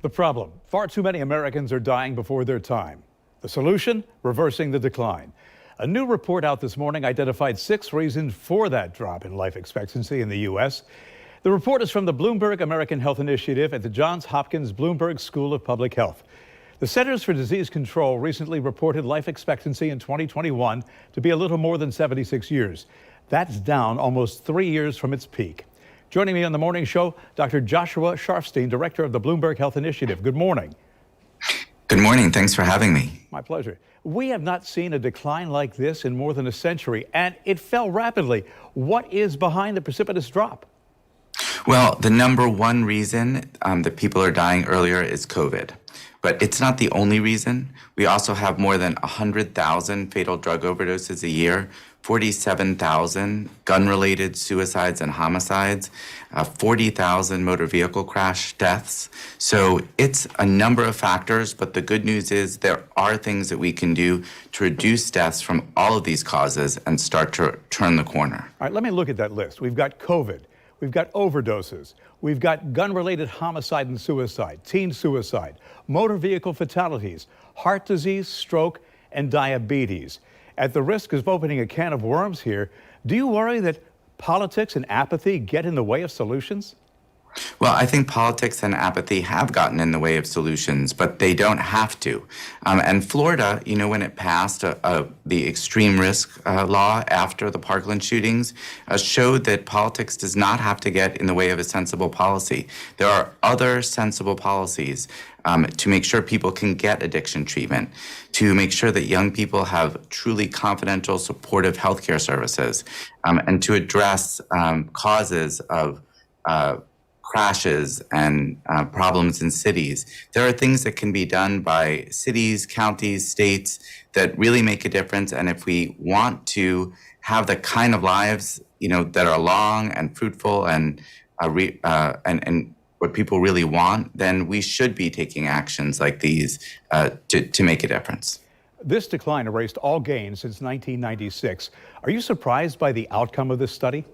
The problem, far too many Americans are dying before their time. The solution, reversing the decline. A new report out this morning identified 6 reasons for that drop in life expectancy in the U.S. The report is from the Bloomberg American Health Initiative at the Johns Hopkins Bloomberg School of Public Health. The Centers for Disease Control recently reported life expectancy in 2021 to be a little more than 76 years. That's down almost 3 years from its peak. Joining me on the morning show, Dr. Joshua Sharfstein, director of the Bloomberg Health Initiative. Good morning. Good morning. Thanks for having me. My pleasure. We have not seen a decline like this in more than a century, and it fell rapidly. What is behind the precipitous drop? Well, the number one reason that people are dying earlier is COVID. But it's not the only reason. We also have more than 100,000 fatal drug overdoses a year, 47,000 gun-related suicides and homicides, 40,000 motor vehicle crash deaths. So it's a number of factors, but the good news is there are things that we can do to reduce deaths from all of these causes and start to turn the corner. All right, let me look at that list. We've got COVID. We've got overdoses. We've got gun-related homicide and suicide, teen suicide, motor vehicle fatalities, heart disease, stroke, and diabetes. At the risk of opening a can of worms here, do you worry that politics and apathy get in the way of solutions? Well, I think politics and apathy have gotten in the way of solutions, but they don't have to. And Florida, when it passed the extreme risk law after the Parkland shootings, showed that politics does not have to get in the way of a sensible policy. There are other sensible policies to make sure people can get addiction treatment, to make sure that young people have truly confidential, supportive healthcare services, and to address causes of crashes and problems in cities. There are things that can be done by cities, counties, states that really make a difference. And if we want to have the kind of lives, that are long and fruitful and what people really want, then we should be taking actions like these to make a difference. This decline erased all gains since 1996. Are you surprised by the outcome of this study?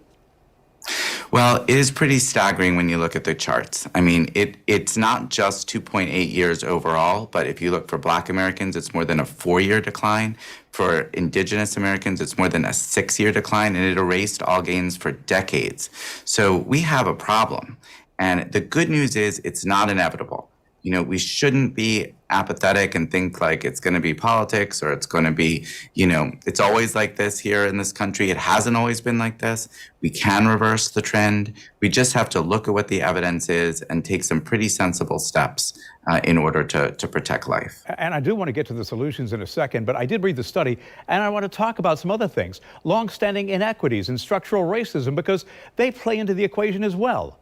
Well, it is pretty staggering when you look at the charts. I mean, it's not just 2.8 years overall, but if you look for Black Americans, it's more than a 4-year decline. For Indigenous Americans, it's more than a 6-year decline, and it erased all gains for decades. So we have a problem. And the good news is it's not inevitable. We shouldn't be apathetic and think like it's going to be politics or it's going to be, it's always like this here in this country. It hasn't always been like this. We can reverse the trend. We just have to look at what the evidence is and take some pretty sensible steps in order to protect life. And I do want to get to the solutions in a second, but I did read the study and I want to talk about some other things, longstanding inequities and structural racism, because they play into the equation as well.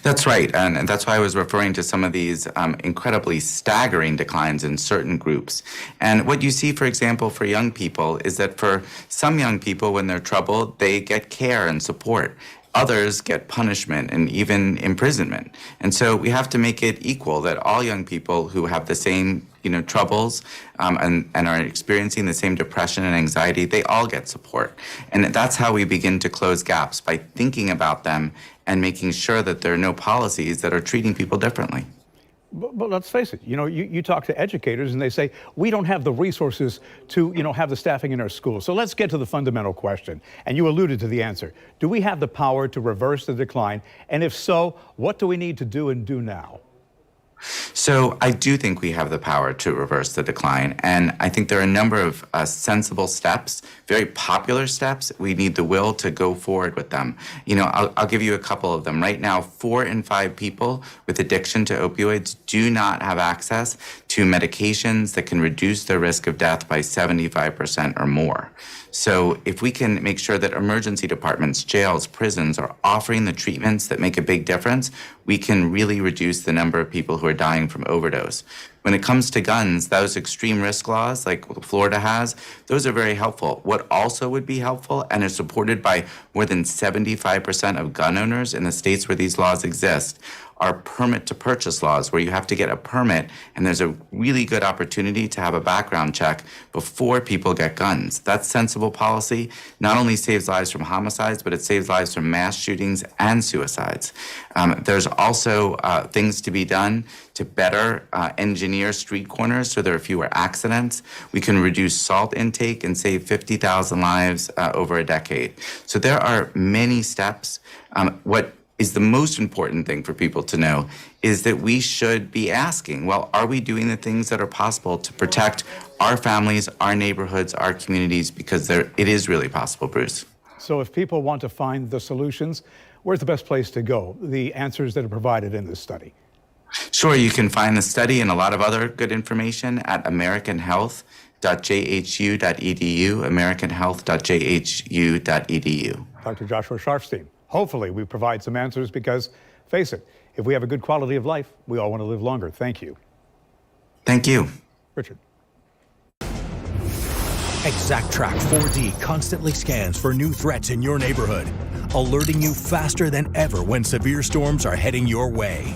That's right, and that's why I was referring to some of these incredibly staggering declines in certain groups. And what you see, for example, for young people is that for some young people, when they're troubled, they get care and support. Others get punishment and even imprisonment. And so we have to make it equal, that all young people who have the same troubles and are experiencing the same depression and anxiety, they all get support. And that's how we begin to close gaps, by thinking about them and making sure that there are no policies that are treating people differently. But let's face it, you talk to educators and they say, we don't have the resources to, have the staffing in our schools. So let's get to the fundamental question. And you alluded to the answer. Do we have the power to reverse the decline? And if so, what do we need to do and do now? So I do think we have the power to reverse the decline. And I think there are a number of sensible steps, very popular steps. We need the will to go forward with them. I'll give you a couple of them. Right now, 4 in 5 people with addiction to opioids do not have access to medications that can reduce their risk of death by 75% or more. So if we can make sure that emergency departments, jails, prisons are offering the treatments that make a big difference, we can really reduce the number of people who are dying from overdose. When it comes to guns, those extreme risk laws like Florida has, those are very helpful. What also would be helpful and is supported by more than 75% of gun owners in the states where these laws exist are permit to purchase laws, where you have to get a permit and there's a really good opportunity to have a background check before people get guns. That's sensible policy. Not only saves lives from homicides, but it saves lives from mass shootings and suicides. There's also things to be done to better engineer street corners so there are fewer accidents. We can reduce salt intake and save 50,000 lives over a decade. So there are many steps. What is the most important thing for people to know is that we should be asking, well, are we doing the things that are possible to protect our families, our neighborhoods, our communities? Because it is really possible, Bruce. So if people want to find the solutions, where's the best place to go? The answers that are provided in this study. Sure, you can find the study and a lot of other good information at americanhealth.jhu.edu, americanhealth.jhu.edu. Dr. Joshua Sharfstein, hopefully we provide some answers because, face it, if we have a good quality of life, we all want to live longer. Thank you. Thank you. Richard. ExactTrack 4D constantly scans for new threats in your neighborhood, alerting you faster than ever when severe storms are heading your way.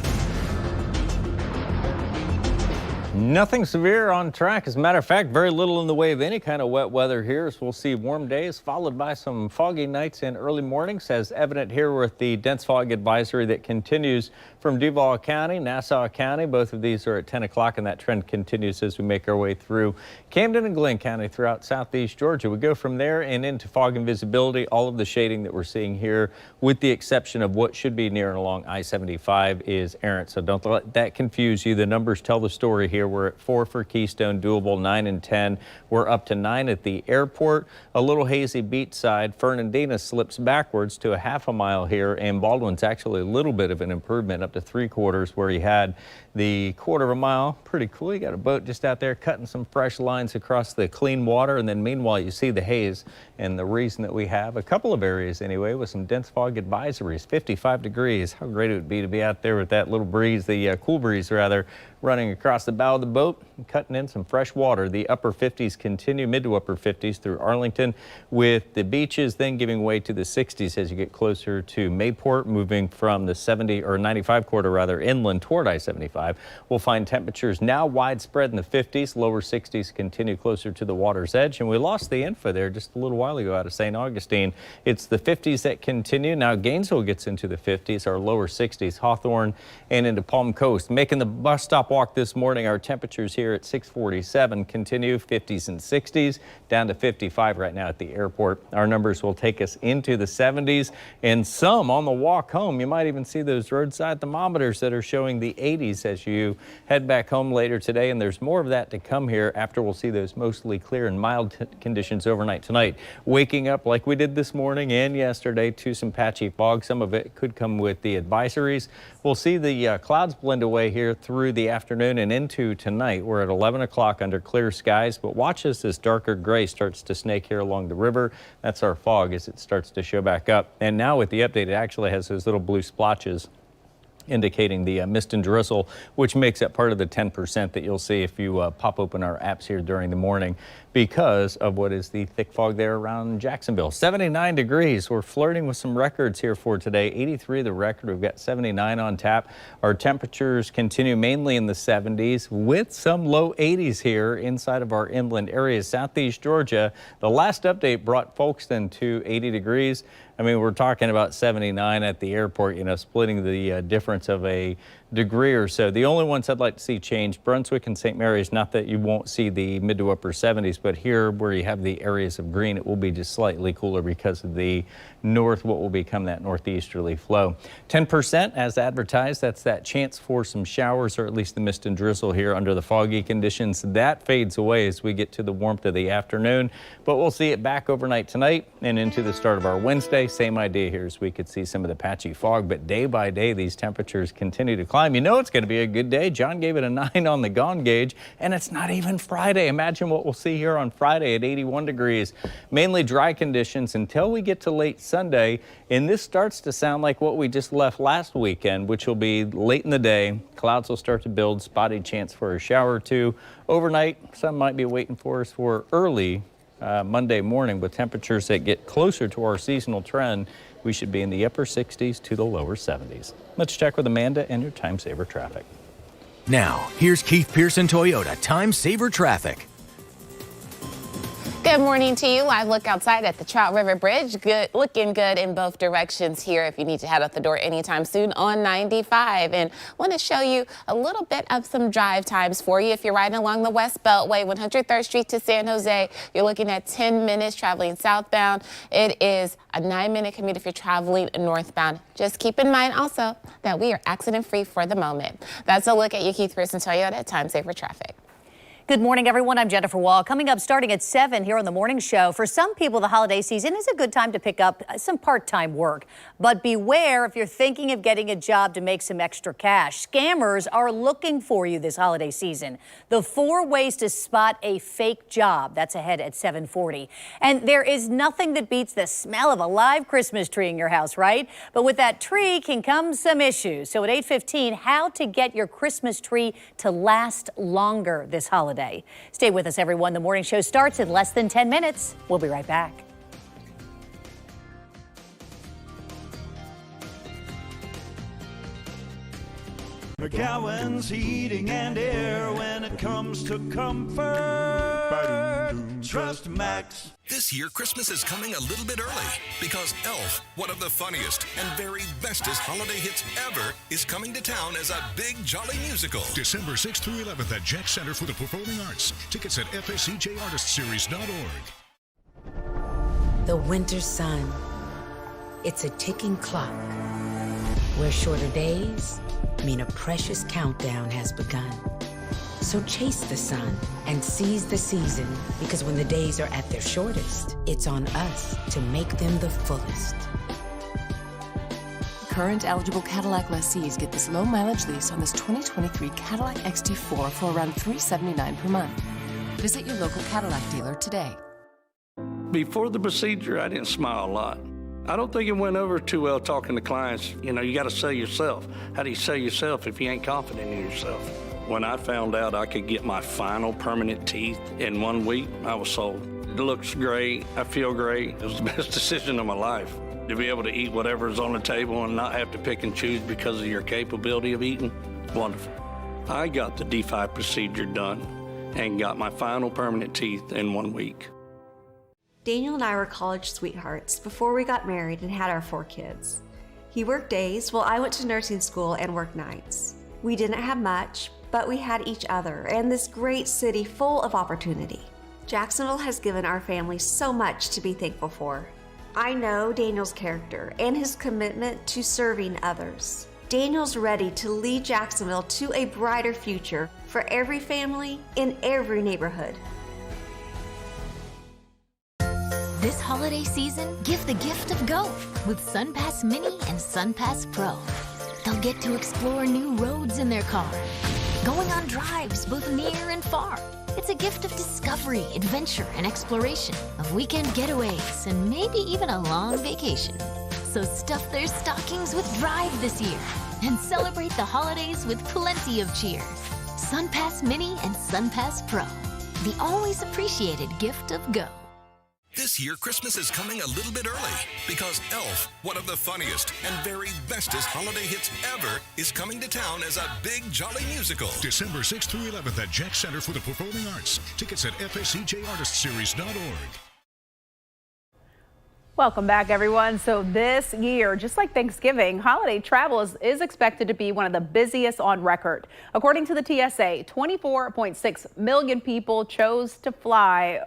Nothing severe on track. As a matter of fact, very little in the way of any kind of wet weather here. So we'll see warm days followed by some foggy nights and early mornings, as evident here with the dense fog advisory that continues from Duval County, Nassau County. Both of these are at 10 o'clock, and that trend continues as we make our way through Camden and Glenn County throughout southeast Georgia. We go from there and into fog and visibility. All of the shading that we're seeing here, with the exception of what should be near and along I-75, is errant. So don't let that confuse you. The numbers tell the story here. We're at 4 for Keystone, doable 9 and 10. We're up to 9 at the airport. A little hazy beach side. Fernandina slips backwards to a half a mile here, and Baldwin's actually a little bit of an improvement up to 3/4, where you had the 1/4 of a mile. Pretty cool. You got a boat just out there cutting some fresh lines across the clean water, and then meanwhile you see the haze. And the reason that we have a couple of areas anyway with some dense fog advisories, 55 degrees. How great it would be to be out there with that little breeze, the cool breeze rather, running across the bow of the boat and cutting in some fresh water. The upper 50s continue, mid to upper 50s through Arlington, with the beaches then giving way to the 60s as you get closer to Mayport, moving from the 70 or 95 quarter rather inland toward I-75. We'll find temperatures now widespread in the 50s, lower 60s continue closer to the water's edge. And we lost the info there just a little while ago out of St. Augustine. It's the 50s that continue. Now Gainesville gets into the 50s, our lower 60s, Hawthorne and into Palm Coast. Making the bus stop walk this morning, our temperatures here at 647 continue, 50s and 60s, down to 55 right now at the airport. Our numbers will take us into the 70s, and some on the walk home. You might even see those roadside thermometers that are showing the 80s as you head back home later today, and there's more of that to come here after we'll see those mostly clear and mild conditions overnight tonight. Waking up like we did this morning and yesterday to some patchy fog. Some of it could come with the advisories. We'll see the clouds blend away here through the afternoon and into tonight. We're at 11 o'clock under clear skies, but watch as this darker gray starts to snake here along the river. That's our fog as it starts to show back up. And now with the update, it actually has those little blue splotches indicating the mist and drizzle, which makes up part of the 10% that you'll see if you pop open our apps here during the morning, because of what is the thick fog there around Jacksonville. 79 degrees. We're flirting with some records here for today. 83 the record. We've got 79 on tap. Our temperatures continue mainly in the 70s with some low 80s here inside of our inland areas. Southeast Georgia, the last update brought Folkestone to 80 degrees. I mean, we're talking about 79 at the airport, you know, splitting the difference of a degree or so. The only ones I'd like to see change, Brunswick and St. Mary's, not that you won't see the mid to upper 70s, but here where you have the areas of green, it will be just slightly cooler because of the north, what will become that northeasterly flow. 10% as advertised. That's that chance for some showers, or at least the mist and drizzle here under the foggy conditions. That fades away as we get to the warmth of the afternoon, but we'll see it back overnight tonight and into the start of our Wednesday. Same idea here as we could see some of the patchy fog, but day by day, these temperatures continue to climb. climb. You know it's going to be a good day. John gave it a 9 on the Gone gauge, and it's not even Friday. Imagine what we'll see here on Friday at 81 degrees. Mainly dry conditions until we get to late Sunday, and this starts to sound like what we just left last weekend, which will be late in the day. Clouds will start to build, spotty chance for a shower or two. Overnight, some might be waiting for us for early Monday morning with temperatures that get closer to our seasonal trend. We should be in the upper 60s to the lower 70s. Let's check with Amanda and your time saver traffic. Now, here's Keith Pearson Toyota Time Saver Traffic. Good morning to you. Live look outside at the Trout River Bridge. Looking good in both directions here if you need to head out the door anytime soon on 95. And want to show you a little bit of some drive times for you. If you're riding along the West Beltway, 103rd Street to San Jose, you're looking at 10 minutes traveling southbound. It is a 9-minute commute if you're traveling northbound. Just keep in mind also that we are accident free for the moment. That's a look at your Keith Pearson Toyota Time Saver Traffic. Good morning, everyone. I'm Jennifer Wall. Coming up starting at 7 here on the morning show. For some people, the holiday season is a good time to pick up some part-time work. But beware if you're thinking of getting a job to make some extra cash. Scammers are looking for you this holiday season. The 4 ways to spot a fake job. That's ahead at 7:40. And there is nothing that beats the smell of a live Christmas tree in your house, right? But with that tree can come some issues. So at 8:15, how to get your Christmas tree to last longer this holiday. Stay with us, everyone. The morning show starts in less than 10 minutes. We'll be right back. McGowan's Heating and Air. When it comes to comfort, trust Max. This year, Christmas is coming a little bit early because Elf, one of the funniest and very bestest holiday hits ever, is coming to town as a big jolly musical. December 6th through 11th at Jack Center for the Performing Arts. Tickets at fscjartistseries.org. The winter sun. It's a ticking clock where shorter days mean a precious countdown has begun. So chase the sun and seize the season, because when the days are at their shortest, it's on us to make them the fullest. Current eligible Cadillac lessees get this low mileage lease on this 2023 Cadillac XT4 for around $379 per month. Visit your local Cadillac dealer today. Before the procedure, I didn't smile a lot. I don't think it went over too well talking to clients. You know, you got to sell yourself. How do you sell yourself if you ain't confident in yourself? When I found out I could get my final permanent teeth in 1 week, I was sold. It looks great. I feel great. It was the best decision of my life. To be able to eat whatever's on the table and not have to pick and choose because of your capability of eating, wonderful. I got the D5 procedure done and got my final permanent teeth in 1 week. Daniel and I were college sweethearts before we got married and had our 4 kids. He worked days while I went to nursing school and worked nights. We didn't have much, but we had each other and this great city full of opportunity. Jacksonville has given our family so much to be thankful for. I know Daniel's character and his commitment to serving others. Daniel's ready to lead Jacksonville to a brighter future for every family in every neighborhood. This holiday season, give the gift of go with SunPass Mini and SunPass Pro. They'll get to explore new roads in their car, going on drives both near and far. It's a gift of discovery, adventure, and exploration, of weekend getaways, and maybe even a long vacation. So stuff their stockings with Drive this year and celebrate the holidays with plenty of cheer. SunPass Mini and SunPass Pro, the always appreciated gift of go. This year, Christmas is coming a little bit early because Elf, one of the funniest and very bestest holiday hits ever, is coming to town as a big jolly musical. December 6th through 11th at Jack Center for the Performing Arts. Tickets at fscjartistseries.org. Welcome back, everyone. So this year, just like Thanksgiving, holiday travel is expected to be one of the busiest on record. According to the TSA, 24.6 million people chose to fly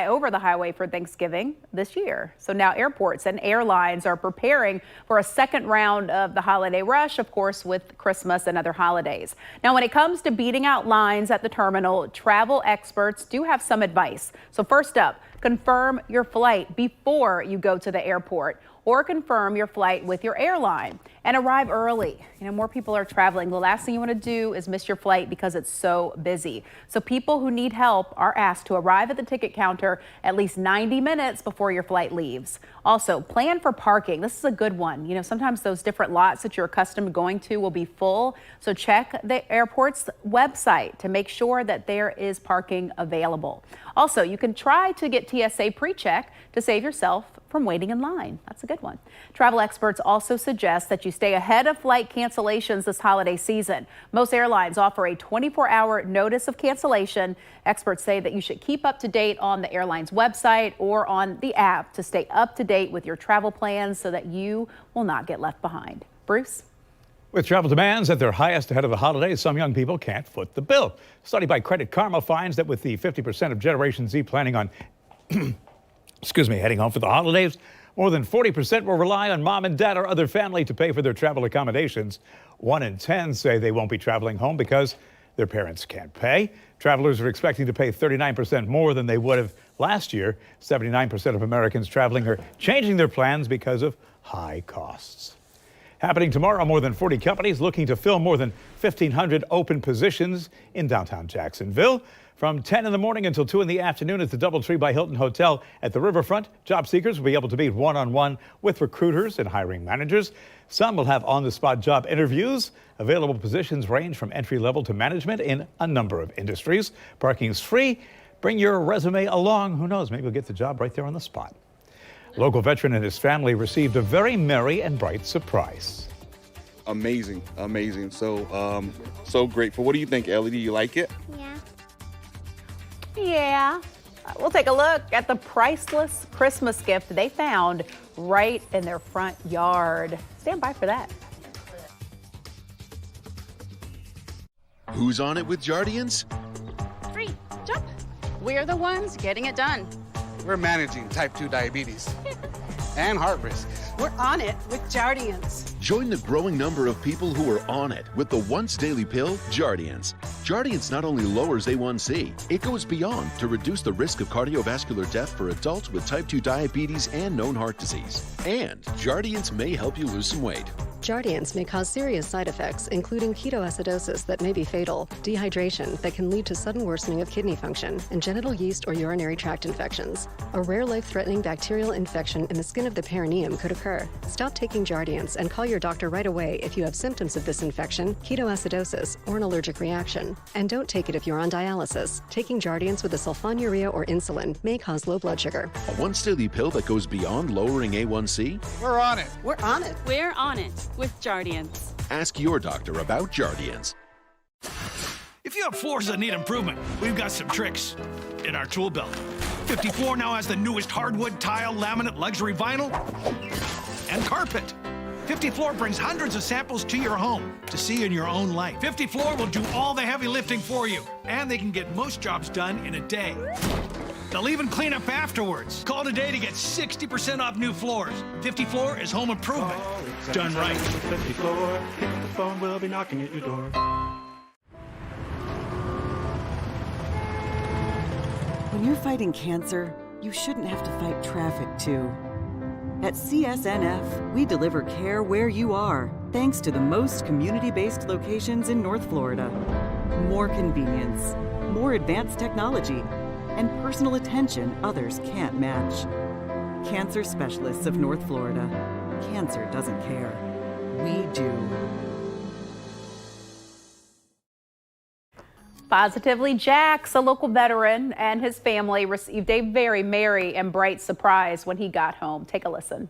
over the highway for Thanksgiving this year. So now airports and airlines are preparing for a second round of the holiday rush, of course, with Christmas and other holidays. Now, when it comes to beating out lines at the terminal, travel experts do have some advice. So first up, Confirm your flight before you go to the airport, or confirm your flight with your airline and arrive early. You know, more people are traveling. The last thing you want to do is miss your flight because it's so busy. So people who need help are asked to arrive at the ticket counter at least 90 minutes before your flight leaves. Also, plan for parking. This is a good one. You know, sometimes those different lots that you're accustomed to going to will be full. So check the airport's website to make sure that there is parking available. Also, you can try to get TSA pre-check to save yourself from waiting in line. That's a good one. Travel experts also suggest that you stay ahead of flight cancellations this holiday season. Most airlines offer a 24-hour notice of cancellation. Experts say that you should keep up to date on the airline's website or on the app to stay up to date with your travel plans so that you will not get left behind. Bruce? With travel demands at their highest ahead of the holidays, some young people can't foot the bill. A study by Credit Karma finds that with the 50% of Generation Z planning on heading home for the holidays, more than 40% will rely on mom and dad or other family to pay for their travel accommodations. 1 in 10 say they won't be traveling home because their parents can't pay. Travelers are expecting to pay 39% more than they would have last year. 79% of Americans traveling are changing their plans because of high costs. Happening tomorrow, more than 40 companies looking to fill more than 1,500 open positions in downtown Jacksonville. From 10 in the morning until 2 in the afternoon at the DoubleTree by Hilton Hotel at the riverfront, job seekers will be able to meet one-on-one with recruiters and hiring managers. Some will have on-the-spot job interviews. Available positions range from entry-level to management in a number of industries. Parking is free. Bring your resume along. Who knows, maybe you'll get the job right there on the spot. Local veteran and his family received a very merry and bright surprise. Amazing. So grateful. What do you think, Ellie? Do you like it? Yeah. We'll take a look at the priceless Christmas gift they found right in their front yard. Stand by for that. Who's on it with Jardians? 3, jump. We're the ones getting it done. We're managing type 2 diabetes and heart risk. We're on it with Jardians. Join the growing number of people who are on it with the once daily pill, Jardians. Jardians not only lowers A1C, it goes beyond to reduce the risk of cardiovascular death for adults with type 2 diabetes and known heart disease. And Jardians may help you lose some weight. Jardians may cause serious side effects, including ketoacidosis that may be fatal, dehydration that can lead to sudden worsening of kidney function, and genital yeast or urinary tract infections. A rare life-threatening bacterial infection in the skin of the perineum could occur. Stop taking Jardians and call your doctor right away if you have symptoms of this infection, ketoacidosis, or an allergic reaction. And don't take it if you're on dialysis. Taking Jardians with a sulfonylurea or insulin may cause low blood sugar. A once daily pill that goes beyond lowering A1C? We're on it. We're on it. We're on it with Jardians. Ask your doctor about Jardians. If you have floors that need improvement, we've got some tricks in our tool belt. 50 Floor now has the newest hardwood, tile, laminate, luxury vinyl, and carpet. 50 Floor brings hundreds of samples to your home to see in your own light. 50 Floor will do all the heavy lifting for you, and they can get most jobs done in a day. They'll even clean up afterwards. Call today to get 60% off new floors. 50 Floor is home improvement done right. 50 Floor, pick up the phone, we'll be knocking at your door. When you're fighting cancer, you shouldn't have to fight traffic too. At CSNF, we deliver care where you are, thanks to the most community-based locations in North Florida. More convenience, more advanced technology, and personal attention others can't match. Cancer Specialists of North Florida. Cancer doesn't care. We do. Positively Jax, a local veteran, and his family received a very merry and bright surprise when he got home. Take a listen.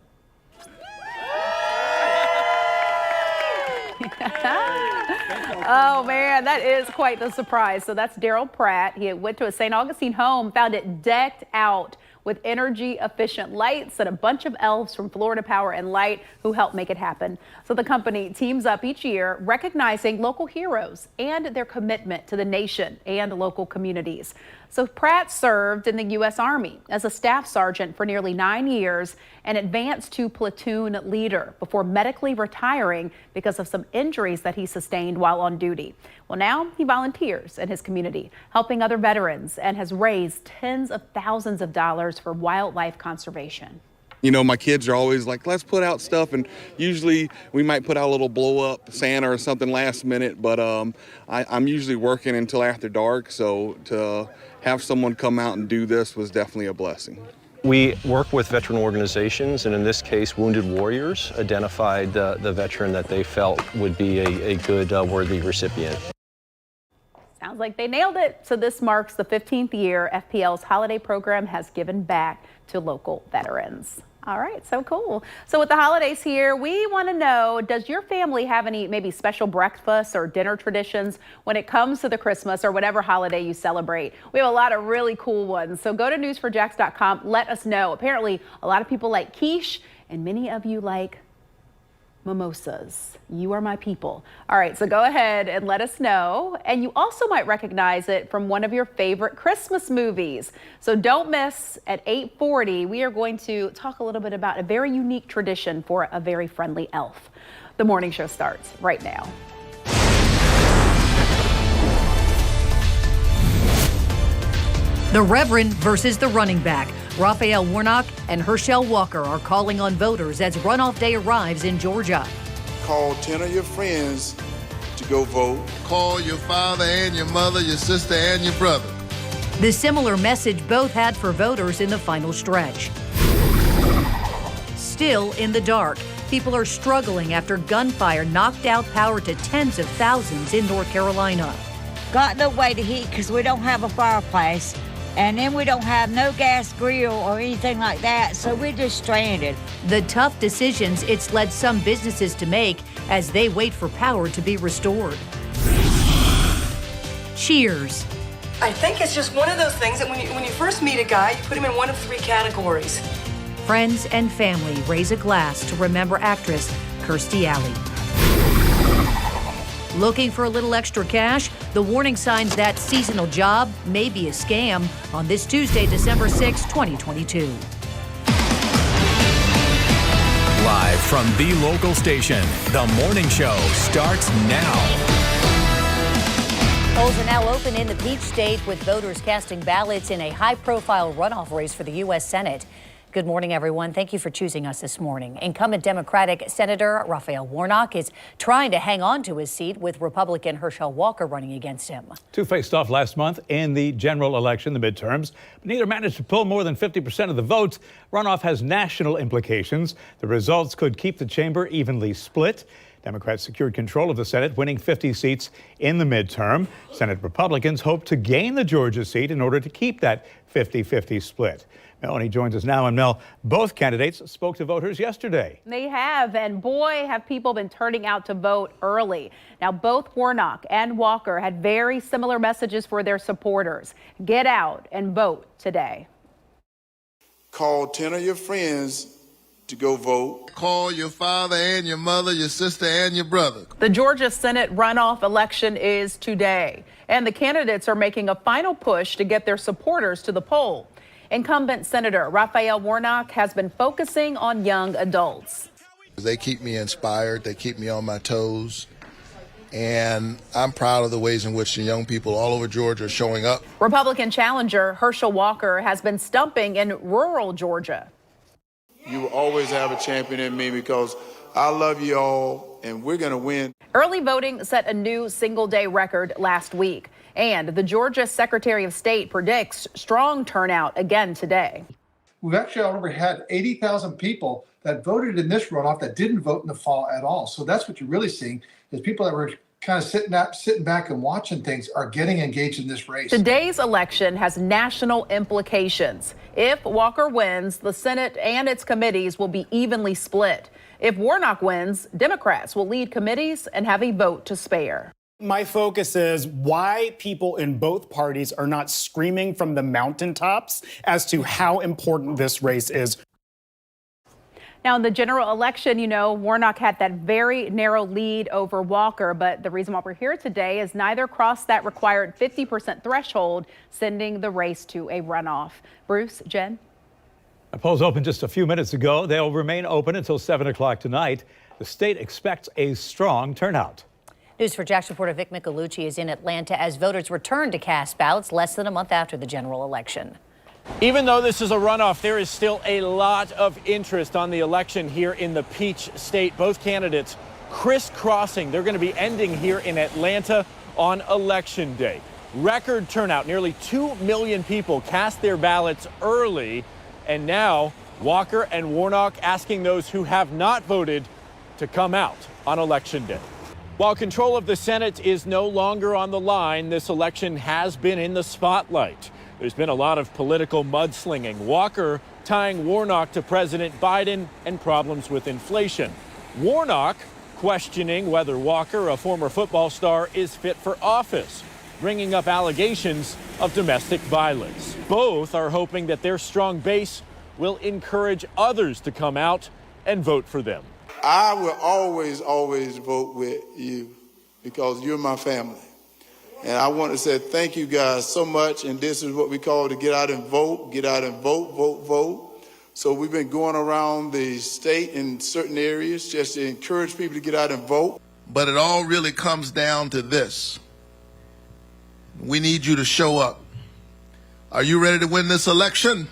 Oh man, that is quite the surprise. So that's Daryl Pratt. He went to a St. Augustine home, found it decked out with energy efficient lights and a bunch of elves from Florida Power and Light who helped make it happen. So the company teams up each year recognizing local heroes and their commitment to the nation and local communities. So Pratt served in the U.S. Army as a staff sergeant for nearly 9 years and advanced to platoon leader before medically retiring because of some injuries that he sustained while on duty. Well, now he volunteers in his community, helping other veterans, and has raised tens of thousands of dollars voters for wildlife conservation. You know, my kids are always like, let's put out stuff, and usually we might put out a little blow-up Santa or something last minute, but I'm usually working until after dark, so to have someone come out and do this was definitely a blessing. We work with veteran organizations, and in this case, Wounded Warriors identified the veteran that they felt would be a good, worthy recipient. Sounds like they nailed it. So this marks the 15th year FPL's holiday program has given back to local veterans. All right, so cool. So with the holidays here, we want to know, does your family have any maybe special breakfasts or dinner traditions when it comes to the Christmas or whatever holiday you celebrate? We have a lot of really cool ones. So go to news4jax.com. Let us know. Apparently, a lot of people like quiche, and many of you like mimosas. You are my people. All right, so go ahead and let us know. And you also might recognize it from one of your favorite Christmas movies. So don't miss at 8:40. We are going to talk a little bit about a very unique tradition for a very friendly elf. The morning show starts right now. The Reverend versus the running back. Raphael Warnock and Herschel Walker are calling on voters as runoff day arrives in Georgia. Call 10 of your friends to go vote. Call your father and your mother, your sister and your brother. The similar message both had for voters in the final stretch. Still in the dark, people are struggling after gunfire knocked out power to tens of thousands in North Carolina. Got no way to heat because we don't have a fireplace. And then we don't have no gas grill or anything like that, so we're just stranded. The tough decisions it's led some businesses to make as they wait for power to be restored. Cheers. I think it's just one of those things that when you first meet a guy, you put him in one of three categories. Friends and family raise a glass to remember actress Kirstie Alley. Looking for a little extra cash? The warning signs that seasonal job may be a scam on this Tuesday, December 6, 2022. Live from the local station, the morning show starts now. Polls are now open in the Peach State with voters casting ballots in a high-profile runoff race for the U.S. Senate. Good morning, everyone. Thank you for choosing us this morning. Incumbent Democratic Senator Raphael Warnock is trying to hang on to his seat with Republican Herschel Walker running against him. Two faced off last month in the general election, the midterms, but neither managed to pull more than 50% of the votes. Runoff has national implications. The results could keep the chamber evenly split. Democrats secured control of the Senate, winning 50 seats in the midterm. Senate Republicans hope to gain the Georgia seat in order to keep that 50-50 split. Melanie joins us now. And Mel, both candidates spoke to voters yesterday. They have, and boy, have people been turning out to vote early. Now, both Warnock and Walker had very similar messages for their supporters. Get out and vote today. Call 10 of your friends to go vote. Call your father and your mother, your sister and your brother. The Georgia Senate runoff election is today, and the candidates are making a final push to get their supporters to the poll. Incumbent Senator Raphael Warnock has been focusing on young adults. They keep me inspired. They keep me on my toes. And I'm proud of the ways in which the young people all over Georgia are showing up. Republican challenger Herschel Walker has been stumping in rural Georgia. You will always have a champion in me because I love you all and we're going to win. Early voting set a new single-day record last week. And the Georgia Secretary of State predicts strong turnout again today. We've actually already had 80,000 people that voted in this runoff that didn't vote in the fall at all. So that's what you're really seeing is people that were kind of sitting back and watching things are getting engaged in this race. Today's election has national implications. If Walker wins, the Senate and its committees will be evenly split. If Warnock wins, Democrats will lead committees and have a vote to spare. My focus is why people in both parties are not screaming from the mountaintops as to how important this race is. Now, in the general election, you know, Warnock had that very narrow lead over Walker, but the reason why we're here today is neither crossed that required 50% threshold, sending the race to a runoff. Bruce, Jen? The polls opened just a few minutes ago. They'll remain open until 7 o'clock tonight. The state expects a strong turnout. News4Jax reporter Vic Micolucci is in Atlanta as voters return to cast ballots less than a month after the general election. Even though this is a runoff, there is still a lot of interest on the election here in the Peach State. Both candidates crisscrossing. They're going to be ending here in Atlanta on Election Day. Record turnout. Nearly 2 million people cast their ballots early. And now Walker and Warnock asking those who have not voted to come out on Election Day. While control of the Senate is no longer on the line, this election has been in the spotlight. There's been a lot of political mudslinging. Walker tying Warnock to President Biden and problems with inflation. Warnock questioning whether Walker, a former football star, is fit for office, bringing up allegations of domestic violence. Both are hoping that their strong base will encourage others to come out and vote for them. I will always vote with you because you're my family. And I want to say thank you guys so much. And this is what we call to get out and vote, vote. So we've been going around the state in certain areas just to encourage people to get out and vote. But it all really comes down to this. We need you to show up. Are you ready to win this election?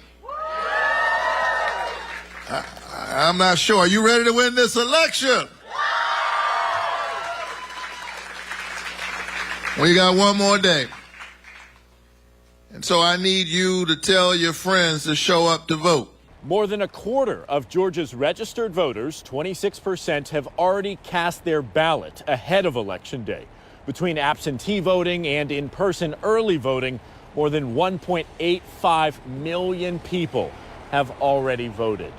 I'm not sure. Are you ready to win this election? We got one more day. And so I need you to tell your friends to show up to vote. More than a quarter of Georgia's registered voters, 26%, have already cast their ballot ahead of Election Day. Between absentee voting and in-person early voting, more than 1.85 million people have already voted.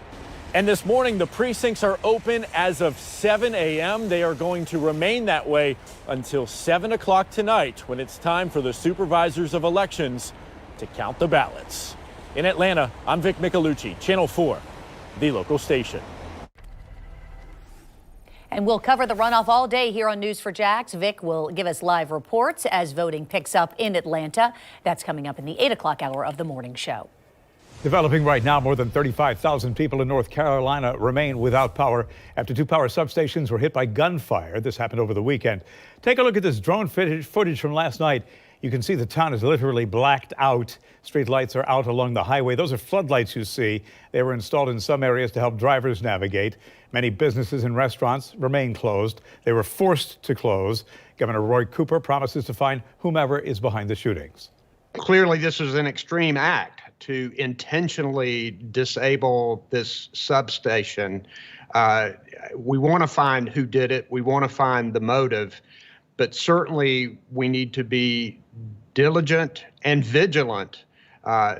And this morning, the precincts are open as of 7 a.m. They are going to remain that way until 7 o'clock tonight, when it's time for the supervisors of elections to count the ballots. In Atlanta, I'm Vic Michelucci, Channel 4, the local station. And we'll cover the runoff all day here on News4JAX. Vic will give us live reports as voting picks up in Atlanta. That's coming up in the 8 o'clock hour of the morning show. Developing right now, more than 35,000 people in North Carolina remain without power after 2 power substations were hit by gunfire. This happened over the weekend. Take a look at this drone footage from last night. You can see the town is literally blacked out. Street lights are out along the highway. Those are floodlights you see. They were installed in some areas to help drivers navigate. Many businesses and restaurants remain closed. They were forced to close. Governor Roy Cooper promises to find whomever is behind the shootings. Clearly, this is an extreme act to intentionally disable this substation. We want to find who did it. We want to find the motive. But certainly, we need to be diligent and vigilant,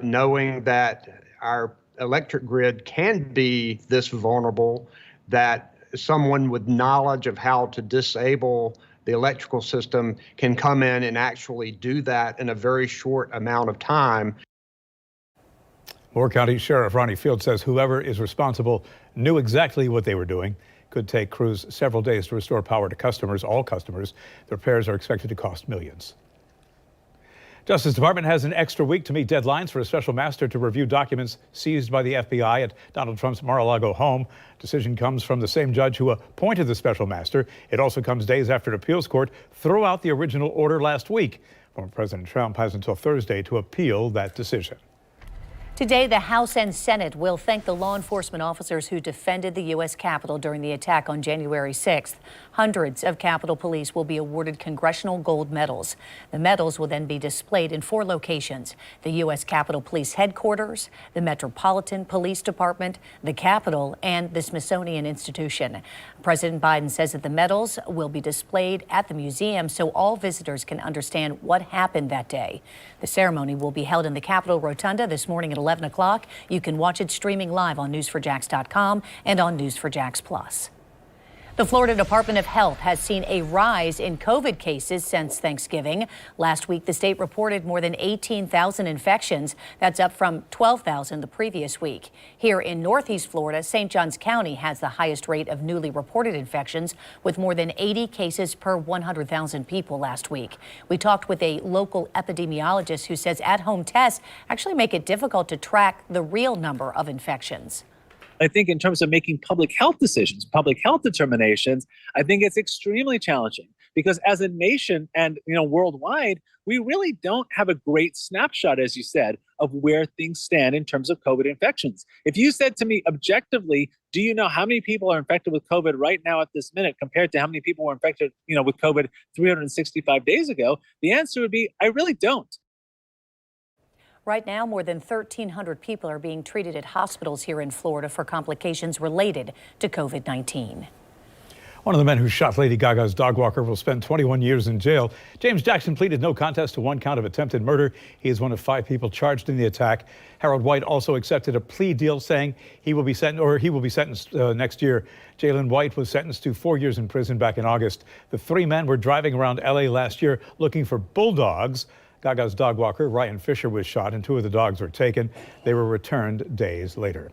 knowing that our electric grid can be this vulnerable, that someone with knowledge of how to disable the electrical system can come in and actually do that in a very short amount of time. Moore County Sheriff Ronnie Field says whoever is responsible knew exactly what they were doing. Could take crews several days to restore power to customers, all customers. The repairs are expected to cost millions. Justice Department has an extra week to meet deadlines for a special master to review documents seized by the FBI at Donald Trump's Mar-a-Lago home. Decision comes from the same judge who appointed the special master. It also comes days after an appeals court threw out the original order last week. Former President Trump has until Thursday to appeal that decision. Today, the House and Senate will thank the law enforcement officers who defended the U.S. Capitol during the attack on January 6th. Hundreds of Capitol Police will be awarded Congressional Gold Medals. The medals will then be displayed in 4 locations: the U.S. Capitol Police Headquarters, the Metropolitan Police Department, the Capitol, and the Smithsonian Institution. President Biden says that the medals will be displayed at the museum so all visitors can understand what happened that day. The ceremony will be held in the Capitol Rotunda this morning at 11 o'clock. You can watch it streaming live on News4JAX.com and on News4JAX Plus. The Florida Department of Health has seen a rise in COVID cases since Thanksgiving. Last week, the state reported more than 18,000 infections. That's up from 12,000 the previous week. Here in Northeast Florida, St. Johns County has the highest rate of newly reported infections, with more than 80 cases per 100,000 people last week. We talked with a local epidemiologist who says at-home tests actually make it difficult to track the real number of infections. I think in terms of making public health decisions, public health determinations, I think it's extremely challenging because as a nation and worldwide, we really don't have a great snapshot, as you said, of where things stand in terms of COVID infections. If you said to me objectively, do you know how many people are infected with COVID right now at this minute compared to how many people were infected, with COVID 365 days ago? The answer would be, I really don't. Right now, more than 1,300 people are being treated at hospitals here in Florida for complications related to COVID-19. One of the men who shot Lady Gaga's dog walker will spend 21 years in jail. James Jackson pleaded no contest to 1 count of attempted murder. He is one of 5 people charged in the attack. Harold White also accepted a plea deal, saying he will be sentenced next year. Jalen White was sentenced to 4 years in prison back in August. The 3 men were driving around L.A. last year looking for bulldogs. Gaga's dog walker, Ryan Fisher, was shot and 2 of the dogs were taken. They were returned days later.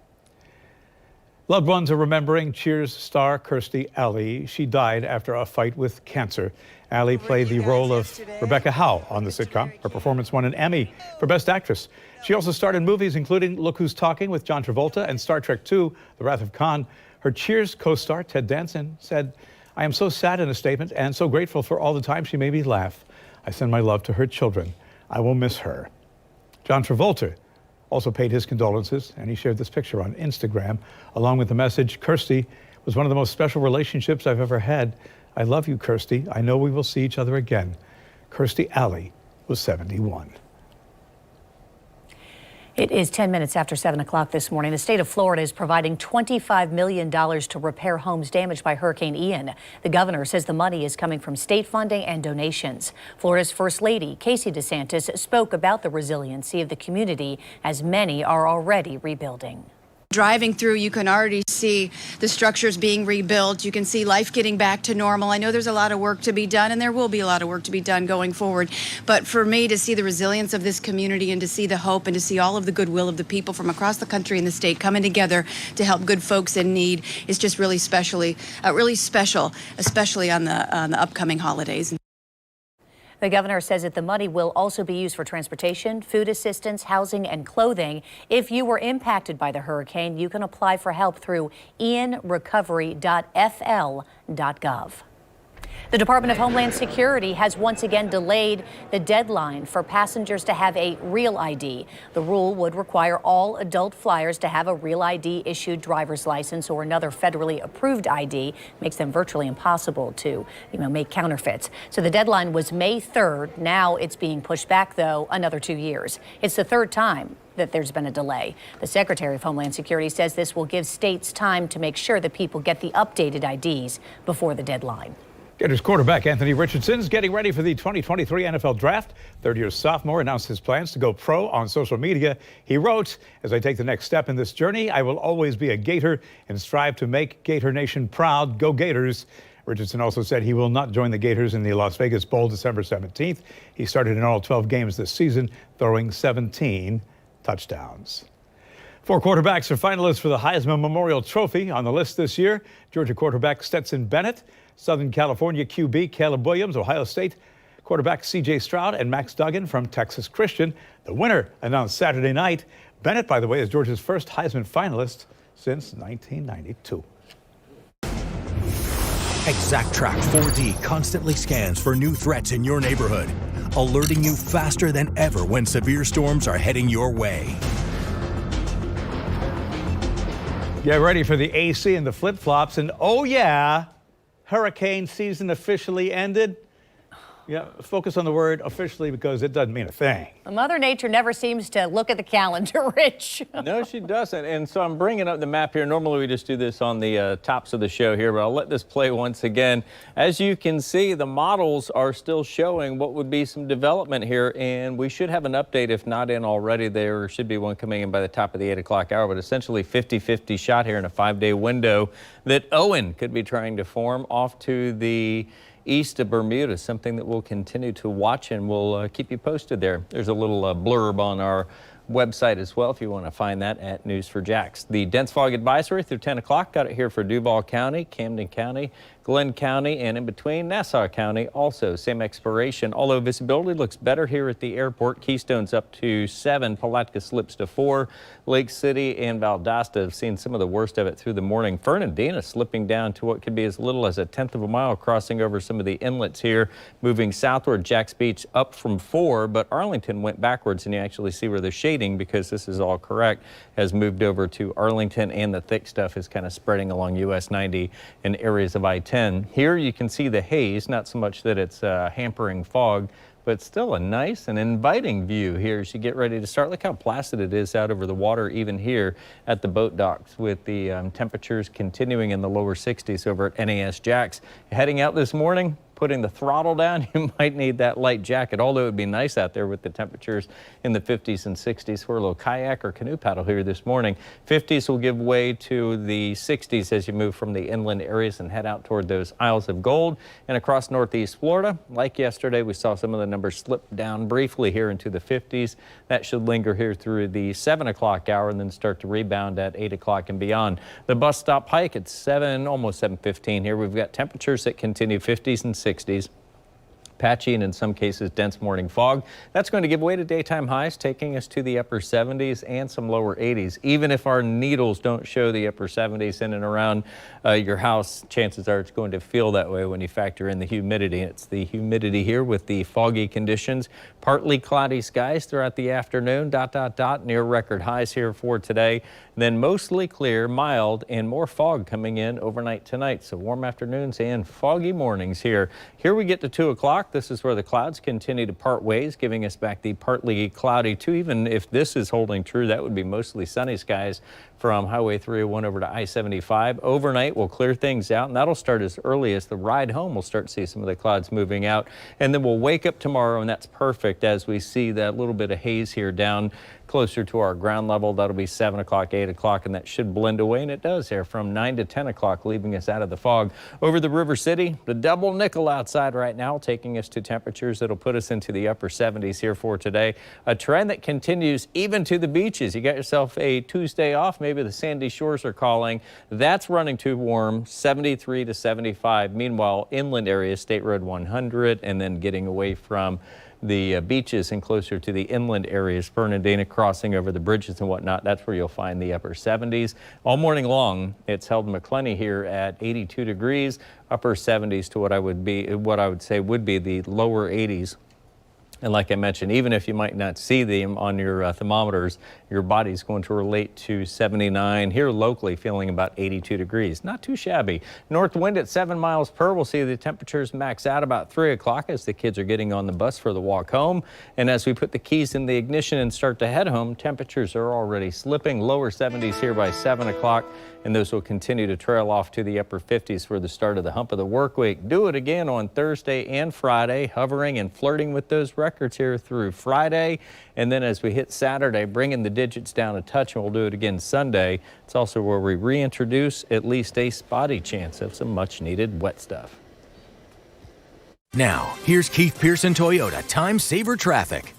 Loved ones are remembering Cheers star Kirstie Alley. She died after a fight with cancer. Alley played the role of Rebecca Howe on the sitcom. Her performance won an Emmy for Best Actress. She also starred in movies including Look Who's Talking with John Travolta and Star Trek II, The Wrath of Khan. Her Cheers co-star, Ted Danson, said, "I am so sad," in a statement, "and so grateful for all the time she made me laugh. I send my love to her children. I will miss her." John Travolta also paid his condolences, and he shared this picture on Instagram, along with the message, "Kirstie was one of the most special relationships I've ever had. I love you, Kirstie. I know we will see each other again." Kirstie Alley was 71. It is 10 minutes after 7 o'clock this morning. The state of Florida is providing $25 million to repair homes damaged by Hurricane Ian. The governor says the money is coming from state funding and donations. Florida's First Lady, Casey DeSantis, spoke about the resiliency of the community as many are already rebuilding. Driving through, you can already see the structures being rebuilt. You can see life getting back to normal. I know there's a lot of work to be done, and there will be a lot of work to be done going forward. But for me to see the resilience of this community and to see the hope and to see all of the goodwill of the people from across the country and the state coming together to help good folks in need is just really special, especially on the upcoming holidays. The governor says that the money will also be used for transportation, food assistance, housing, and clothing. If you were impacted by the hurricane, you can apply for help through ianrecovery.fl.gov. The Department of Homeland Security has once again delayed the deadline for passengers to have a real ID. The rule would require all adult flyers to have a real ID issued driver's license or another federally approved ID. Makes them virtually impossible to, make counterfeits. So the deadline was May 3rd. Now it's being pushed back, though, another 2 years. It's the 3rd time that there's been a delay. The Secretary of Homeland Security says this will give states time to make sure that people get the updated IDs before the deadline. Gators quarterback Anthony Richardson is getting ready for the 2023 NFL Draft. Third-year sophomore announced his plans to go pro on social media. He wrote, "As I take the next step in this journey, I will always be a Gator and strive to make Gator Nation proud. Go Gators." Richardson also said he will not join the Gators in the Las Vegas Bowl December 17th. He started in all 12 games this season, throwing 17 touchdowns. 4 quarterbacks are finalists for the Heisman Memorial Trophy. On the list this year, Georgia quarterback Stetson Bennett, Southern California QB Caleb Williams, Ohio State quarterback C.J. Stroud, and Max Duggan from Texas Christian. The winner announced Saturday night. Bennett, by the way, is Georgia's first Heisman finalist since 1992. ExactTrack 4D constantly scans for new threats in your neighborhood, alerting you faster than ever when severe storms are heading your way. Get ready for the AC and the flip-flops, and oh yeah, hurricane season officially ended. Yeah, focus on the word officially because it doesn't mean a thing. Mother Nature never seems to look at the calendar, Rich. No, she doesn't. And so I'm bringing up the map here. Normally we just do this on the tops of the show here, but I'll let this play once again. As you can see, the models are still showing what would be some development here, and we should have an update, if not in already. There should be one coming in by the top of the 8 o'clock hour, but essentially 50-50 shot here in a 5-day window that Owen could be trying to form off to the east of Bermuda, something that we'll continue to watch, and we'll keep you posted there. There's a little blurb on our website as well if you want to find that at News4JAX. The dense fog advisory through 10 o'clock, got it here for Duval County, Camden County, Glenn County, and in between Nassau County also same expiration, although visibility looks better here at the airport. Keystone's up to 7, Palatka slips to 4. Lake City and Valdosta have seen some of the worst of it through the morning. Fernandina slipping down to what could be as little as a 1/10 of a mile, crossing over some of the inlets here, moving southward. Jacks Beach up from 4, but Arlington went backwards, and you actually see where the shading, because this is all correct, has moved over to Arlington, and the thick stuff is kind of spreading along US 90 and areas of I-10. Here you can see the haze, not so much that it's hampering fog, but still a nice and inviting view here as you get ready to start. Look how placid it is out over the water, even here at the boat docks, with the temperatures continuing in the lower 60s over at NAS Jacks. Heading out this morning, putting the throttle down, you might need that light jacket, although it would be nice out there with the temperatures in the 50s and 60s for a little kayak or canoe paddle here this morning. 50s will give way to the 60s as you move from the inland areas and head out toward those Isles of Gold and across northeast Florida. Like yesterday, we saw some of the numbers slip down briefly here into the 50s. That should linger here through the 7 o'clock hour and then start to rebound at 8 o'clock and beyond. The bus stop hike at 7, almost 7:15 here. We've got temperatures that continue 50s and 60s. Patchy and in some cases dense morning fog. That's going to give way to daytime highs, taking us to the upper 70s and some lower 80s. Even if our needles don't show the upper 70s in and around your house, chances are it's going to feel that way when you factor in the humidity. It's the humidity here with the foggy conditions. Partly cloudy skies throughout the afternoon, near record highs here for today. Then mostly clear, mild, and more fog coming in overnight tonight. So warm afternoons and foggy mornings here. Here we get to 2 o'clock. This is where the clouds continue to part ways, giving us back the partly cloudy to, even if this is holding true, that would be mostly sunny skies from Highway 301 over to I-75. Overnight, we'll clear things out, and that'll start as early as the ride home. We'll start to see some of the clouds moving out, and then we'll wake up tomorrow, and that's perfect as we see that little bit of haze here down closer to our ground level. That'll be 7 o'clock, 8 o'clock, and that should blend away, and it does there from 9 to 10 o'clock, leaving us out of the fog. Over the River City, the double nickel outside right now, taking us to temperatures that'll put us into the upper 70s here for today. A trend that continues even to the beaches. You got yourself a Tuesday off, maybe the sandy shores are calling. That's running too warm, 73 to 75. Meanwhile, inland areas, State Road 100, and then getting away from the beaches and closer to the inland areas, Fernandina, crossing over the bridges and whatnot. That's where you'll find the upper 70s. All morning long, it's held McClenny here at 82 degrees, upper 70s to what I would say would be the lower 80s. And like I mentioned, even if you might not see them on your thermometers, your body's going to relate to 79. Here locally, feeling about 82 degrees. Not too shabby. North wind at 7 miles per. We'll see the temperatures max out about 3 o'clock as the kids are getting on the bus for the walk home. And as we put the keys in the ignition and start to head home, temperatures are already slipping. Lower 70s here by 7 o'clock. And those will continue to trail off to the upper 50s for the start of the hump of the work week. Do it again on Thursday and Friday, hovering and flirting with those records here through Friday. And then as we hit Saturday, bringing the digits down a touch, and we'll do it again Sunday. It's also where we reintroduce at least a spotty chance of some much needed wet stuff. Now, here's Keith Pearson Toyota Time Saver Traffic.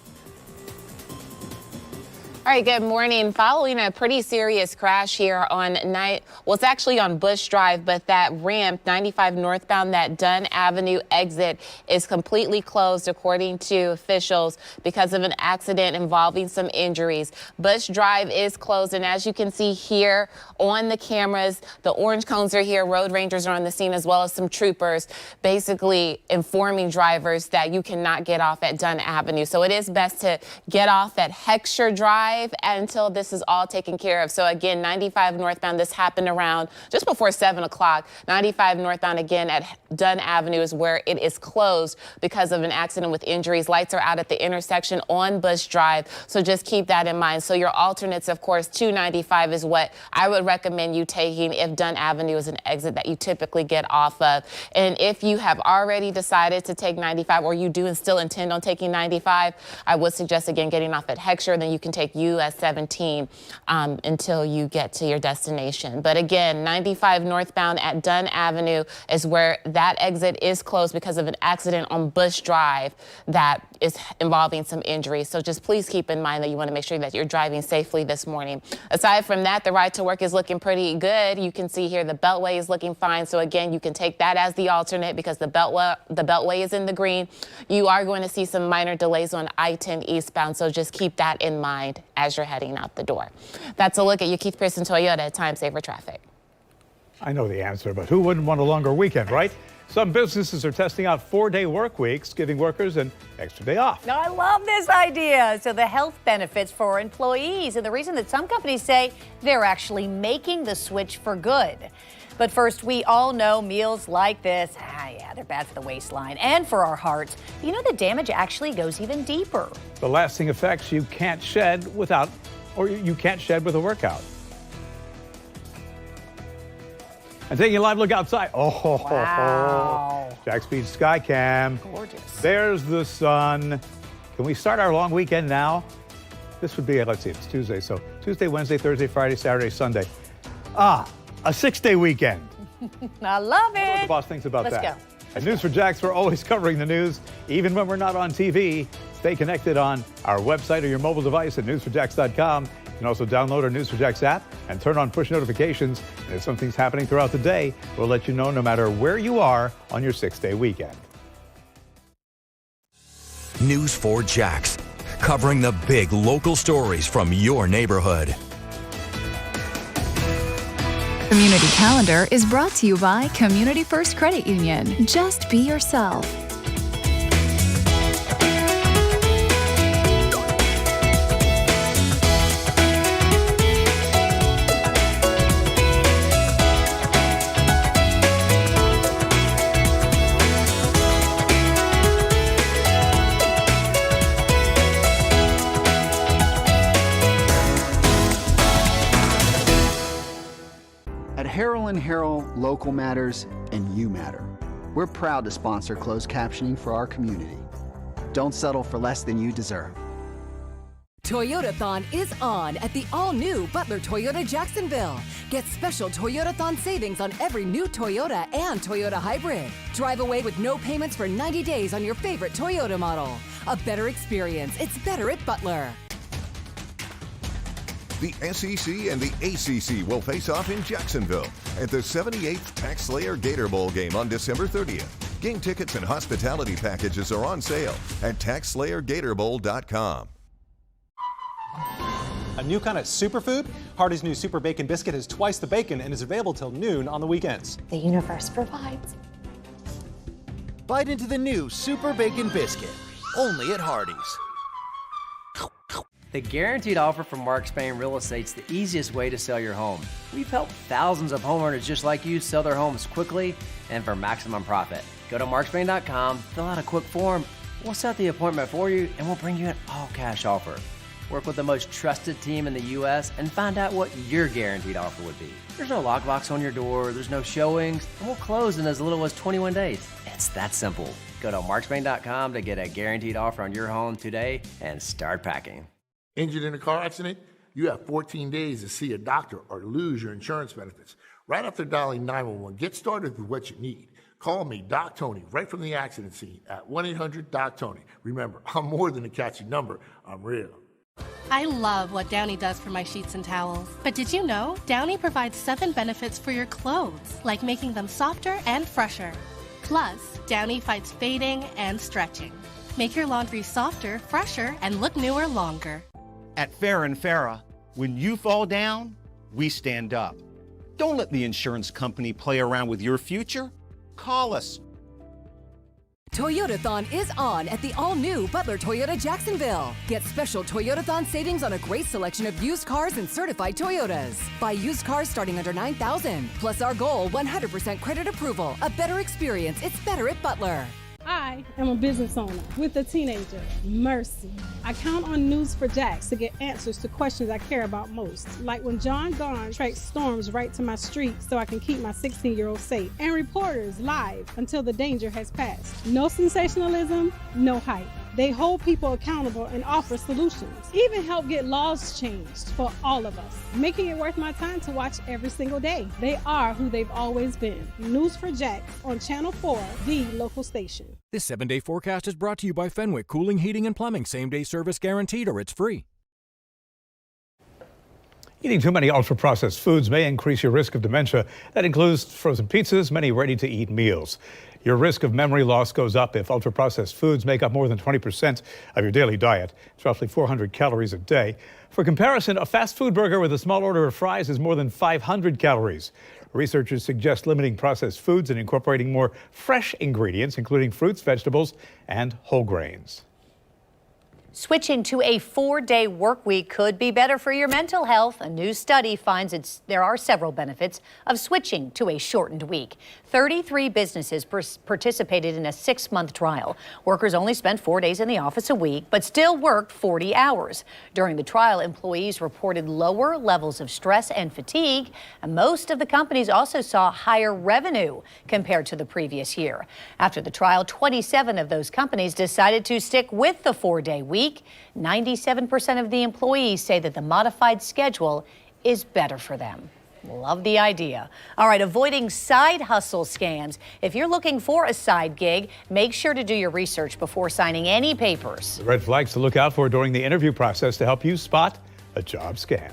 All right, good morning. Following a pretty serious crash here on it's actually on Bush Drive, but that ramp 95 northbound, that Dunn Avenue exit is completely closed according to officials because of an accident involving some injuries. Bush Drive is closed, and as you can see here on the cameras, the orange cones are here. Road rangers are on the scene, as well as some troopers, basically informing drivers that you cannot get off at Dunn Avenue. So it is best to get off at Heckscher Drive until this is all taken care of. So again, 95 northbound, this happened around just before 7 o'clock. 95 northbound again at Dunn Avenue is where it is closed because of an accident with injuries. Lights are out at the intersection on Bush Drive, so just keep that in mind. So your alternates, of course, 295 is what I would recommend you taking if Dunn Avenue is an exit that you typically get off of. And if you have already decided to take 95, or you do and still intend on taking 95, I would suggest again getting off at Heckscher, and then you can take US 17 until you get to your destination. But again, 95 northbound at Dunn Avenue is where that exit is closed because of an accident on Bush Drive that is involving some injuries. So just please keep in mind that you want to make sure that you're driving safely this morning. Aside from that, the ride to work is looking pretty good. You can see here the Beltway is looking fine. So again, you can take that as the alternate because the Beltway is in the green. You are going to see some minor delays on I-10 eastbound. So just keep that in mind as you're heading out the door. That's a look at your Keith Pearson Toyota at Time Saver Traffic. I know the answer, but who wouldn't want a longer weekend, right? Some businesses are testing out 4-day work weeks, giving workers an extra day off. Now, I love this idea. So the health benefits for employees, and the reason that some companies say they're actually making the switch for good. But first, we all know meals like this, they're bad for the waistline and for our hearts. You know, the damage actually goes even deeper. The lasting effects you can't shed with a workout. And taking a live look outside. Oh, wow. Jack's Beach Sky Cam. Gorgeous. There's the sun. Can we start our long weekend now? This would be, let's see, it's Tuesday. So Tuesday, Wednesday, Thursday, Friday, Saturday, Sunday. A 6-day weekend. I love it. What the boss thinks about that. Let's go. At News4Jax, we're always covering the news, even when we're not on TV. Stay connected on our website or your mobile device at news4jax.com. You can also download our News4Jax app and turn on push notifications. And if something's happening throughout the day, we'll let you know no matter where you are on your 6-day weekend. News4Jax, covering the big local stories from your neighborhood. Community Calendar is brought to you by Community First Credit Union. Just be yourself. At Harrell, local matters, and you matter. We're proud to sponsor closed captioning for our community. Don't settle for less than you deserve. Toyotathon is on at the all-new Butler Toyota Jacksonville. Get special Toyotathon savings on every new Toyota and Toyota Hybrid. Drive away with no payments for 90 days on your favorite Toyota model. A better experience. It's better at Butler. The SEC and the ACC will face off in Jacksonville at the 78th Tax Slayer Gator Bowl game on December 30th. Game tickets and hospitality packages are on sale at TaxSlayerGatorBowl.com. A new kind of superfood? Hardee's new Super Bacon Biscuit has twice the bacon and is available till noon on the weekends. The universe provides. Bite into the new Super Bacon Biscuit, only at Hardee's. The guaranteed offer from Mark Spain Real Estate's the easiest way to sell your home. We've helped thousands of homeowners just like you sell their homes quickly and for maximum profit. Go to markspain.com, fill out a quick form, we'll set the appointment for you, and we'll bring you an all-cash offer. Work with the most trusted team in the U.S. and find out what your guaranteed offer would be. There's no lockbox on your door, there's no showings, and we'll close in as little as 21 days. It's that simple. Go to markspain.com to get a guaranteed offer on your home today and start packing. Injured in a car accident? You have 14 days to see a doctor or lose your insurance benefits. Right after dialing 911, get started with what you need. Call me, Doc Tony, right from the accident scene at 1-800-DOC-TONY. Remember, I'm more than a catchy number. I'm real. I love what Downy does for my sheets and towels. But did you know Downy provides 7 benefits for your clothes, like making them softer and fresher. Plus, Downy fights fading and stretching. Make your laundry softer, fresher, and look newer longer. At Farah & Farah, when you fall down, we stand up. Don't let the insurance company play around with your future. Call us. Toyotathon is on at the all-new Butler Toyota Jacksonville. Get special Toyotathon savings on a great selection of used cars and certified Toyotas. Buy used cars starting under $9,000. Plus our goal, 100% credit approval. A better experience. It's better at Butler. I am a business owner with a teenager, Mercy. I count on News4Jax to get answers to questions I care about most, like when John Gahn tracks storms right to my street so I can keep my 16-year-old safe, and reporters live until the danger has passed. No sensationalism, no hype. They hold people accountable and offer solutions, even help get laws changed for all of us, making it worth my time to watch every single day. They are who they've always been. News for Jax on Channel 4, the local station. This 7-day forecast is brought to you by Fenwick Cooling, Heating, and Plumbing. Same-day service guaranteed or it's free. Eating too many ultra-processed foods may increase your risk of dementia. That includes frozen pizzas, many ready-to-eat meals. Your risk of memory loss goes up if ultra-processed foods make up more than 20% of your daily diet. It's roughly 400 calories a day. For comparison, a fast food burger with a small order of fries is more than 500 calories. Researchers suggest limiting processed foods and incorporating more fresh ingredients, including fruits, vegetables, and whole grains. Switching to a 4-day work week could be better for your mental health. A new study finds there are several benefits of switching to a shortened week. 33 businesses participated in a 6-month trial. Workers only spent 4 days in the office a week, but still worked 40 hours. During the trial, employees reported lower levels of stress and fatigue, and most of the companies also saw higher revenue compared to the previous year. After the trial, 27 of those companies decided to stick with the 4-day week. 97% of the employees say that the modified schedule is better for them. Love the idea. All right, avoiding side hustle scams. If you're looking for a side gig, make sure to do your research before signing any papers. Red flags to look out for during the interview process to help you spot a job scam.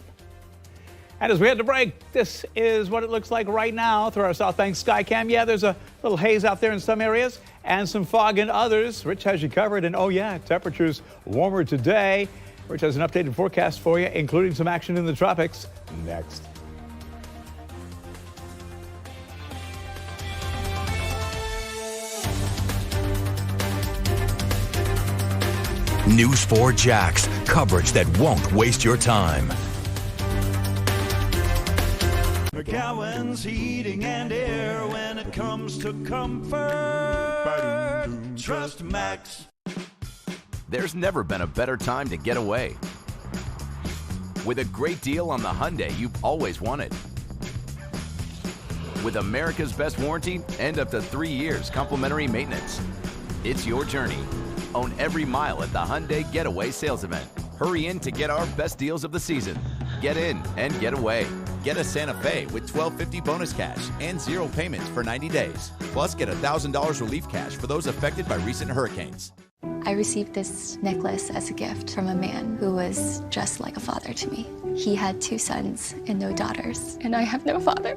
And as we head to break, this is what it looks like right now through our South Bank Skycam. Yeah, there's a little haze out there in some areas and some fog in others. Rich has you covered. And oh yeah, temperatures warmer today. Rich has an updated forecast for you, including some action in the tropics. Next. News 4 Jax, coverage that won't waste your time. McGowan's Heating and Air, when it comes to comfort, trust Max. There's never been a better time to get away. With a great deal on the Hyundai you've always wanted. With America's best warranty and up to 3 years complimentary maintenance. It's your journey. Own every mile at the Hyundai Getaway Sales Event. Hurry in to get our best deals of the season. Get in and get away. Get a Santa Fe with $1,250 bonus cash and 0 payments for 90 days. Plus, get $1,000 relief cash for those affected by recent hurricanes. I received this necklace as a gift from a man who was just like a father to me. He had 2 sons and no daughters, and I have no father.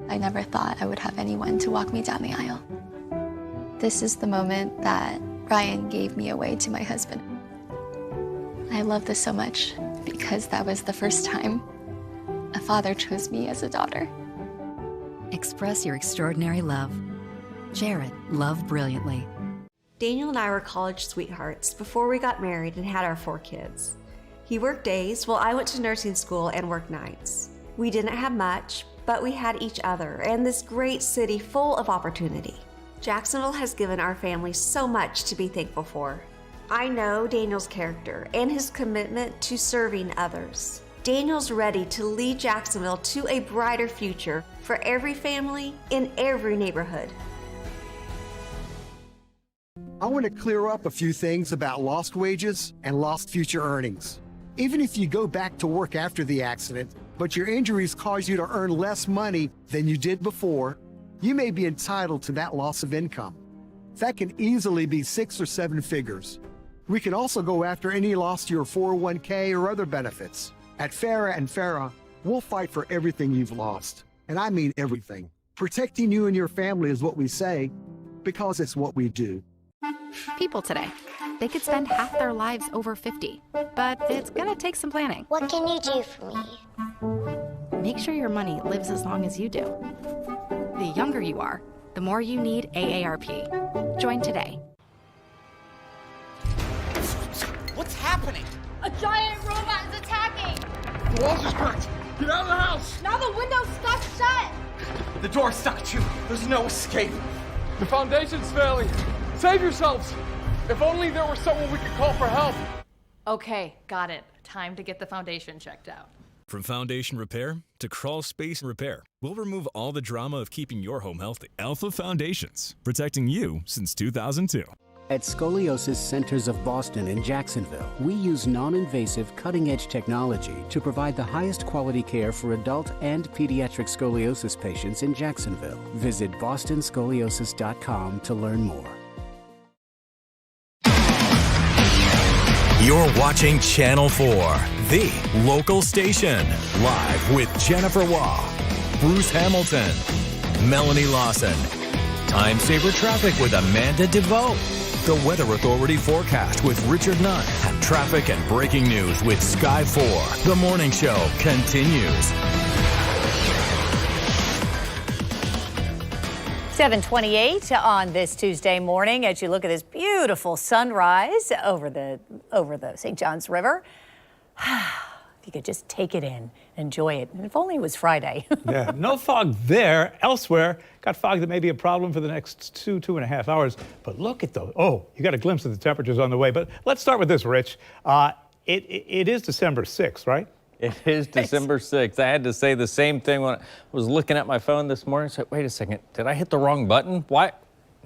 I never thought I would have anyone to walk me down the aisle. This is the moment that Ryan gave me away to my husband. I love this so much because that was the first time a father chose me as a daughter. Express your extraordinary love. Jared, love brilliantly. Daniel and I were college sweethearts before we got married and had our 4 kids. He worked days while I went to nursing school and worked nights. We didn't have much, but we had each other and this great city full of opportunity. Jacksonville has given our family so much to be thankful for. I know Daniel's character and his commitment to serving others. Daniel's ready to lead Jacksonville to a brighter future for every family in every neighborhood. I want to clear up a few things about lost wages and lost future earnings. Even if you go back to work after the accident, but your injuries cause you to earn less money than you did before, you may be entitled to that loss of income. That can easily be 6 or 7 figures. We can also go after any loss to your 401k or other benefits. At Farah and Farah, we'll fight for everything you've lost. And I mean everything. Protecting you and your family is what we say, because it's what we do. People today, they could spend half their lives over 50, but it's gonna take some planning. What can you do for me? Make sure your money lives as long as you do. The younger you are, the more you need AARP. Join today. What's happening? A giant robot is attacking! The walls are cracked! Get out of the house! Now the window's stuck shut! The door's stuck too. There's no escape. The foundation's failing. Save yourselves! If only there were someone we could call for help. Okay, got it. Time to get the foundation checked out. From foundation repair to crawl space repair, we'll remove all the drama of keeping your home healthy. Alpha Foundations, protecting you since 2002. At Scoliosis Centers of Boston and Jacksonville, we use non-invasive, cutting-edge technology to provide the highest quality care for adult and pediatric scoliosis patients in Jacksonville. Visit bostonscoliosis.com to learn more. You're watching Channel 4, the local station. Live with Jennifer Waugh, Bruce Hamilton, Melanie Lawson. Time Saver Traffic with Amanda DeVoe. The Weather Authority forecast with Richard Nunn. And traffic and breaking news with Sky 4. The morning show continues. 7:28 on this Tuesday morning as you look at this beautiful sunrise over the St. Johns River. If you could just take it in, enjoy it. And if only it was Friday. Yeah, no fog there. Elsewhere, got fog that may be a problem for the next 2.5 hours. But look at those. Oh, you got a glimpse of the temperatures on the way. But let's start with this, Rich. It is December 6th, right? It is December 6th. I had to say the same thing when I was looking at my phone this morning. So wait a second, did I hit the wrong button? Why?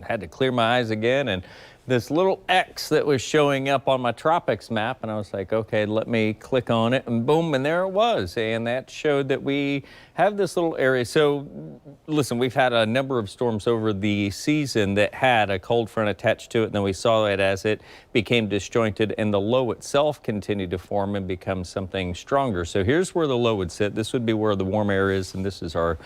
I had to clear my eyes again, and this little X that was showing up on my tropics map, and I was like, okay, let me click on it, and boom, and there it was. And that showed that we have this little area. So listen, we've had a number of storms over the season that had a cold front attached to it, and then we saw it as it became disjointed, and the low itself continued to form and become something stronger. So here's where the low would sit. This would be where the warm air is, and this is our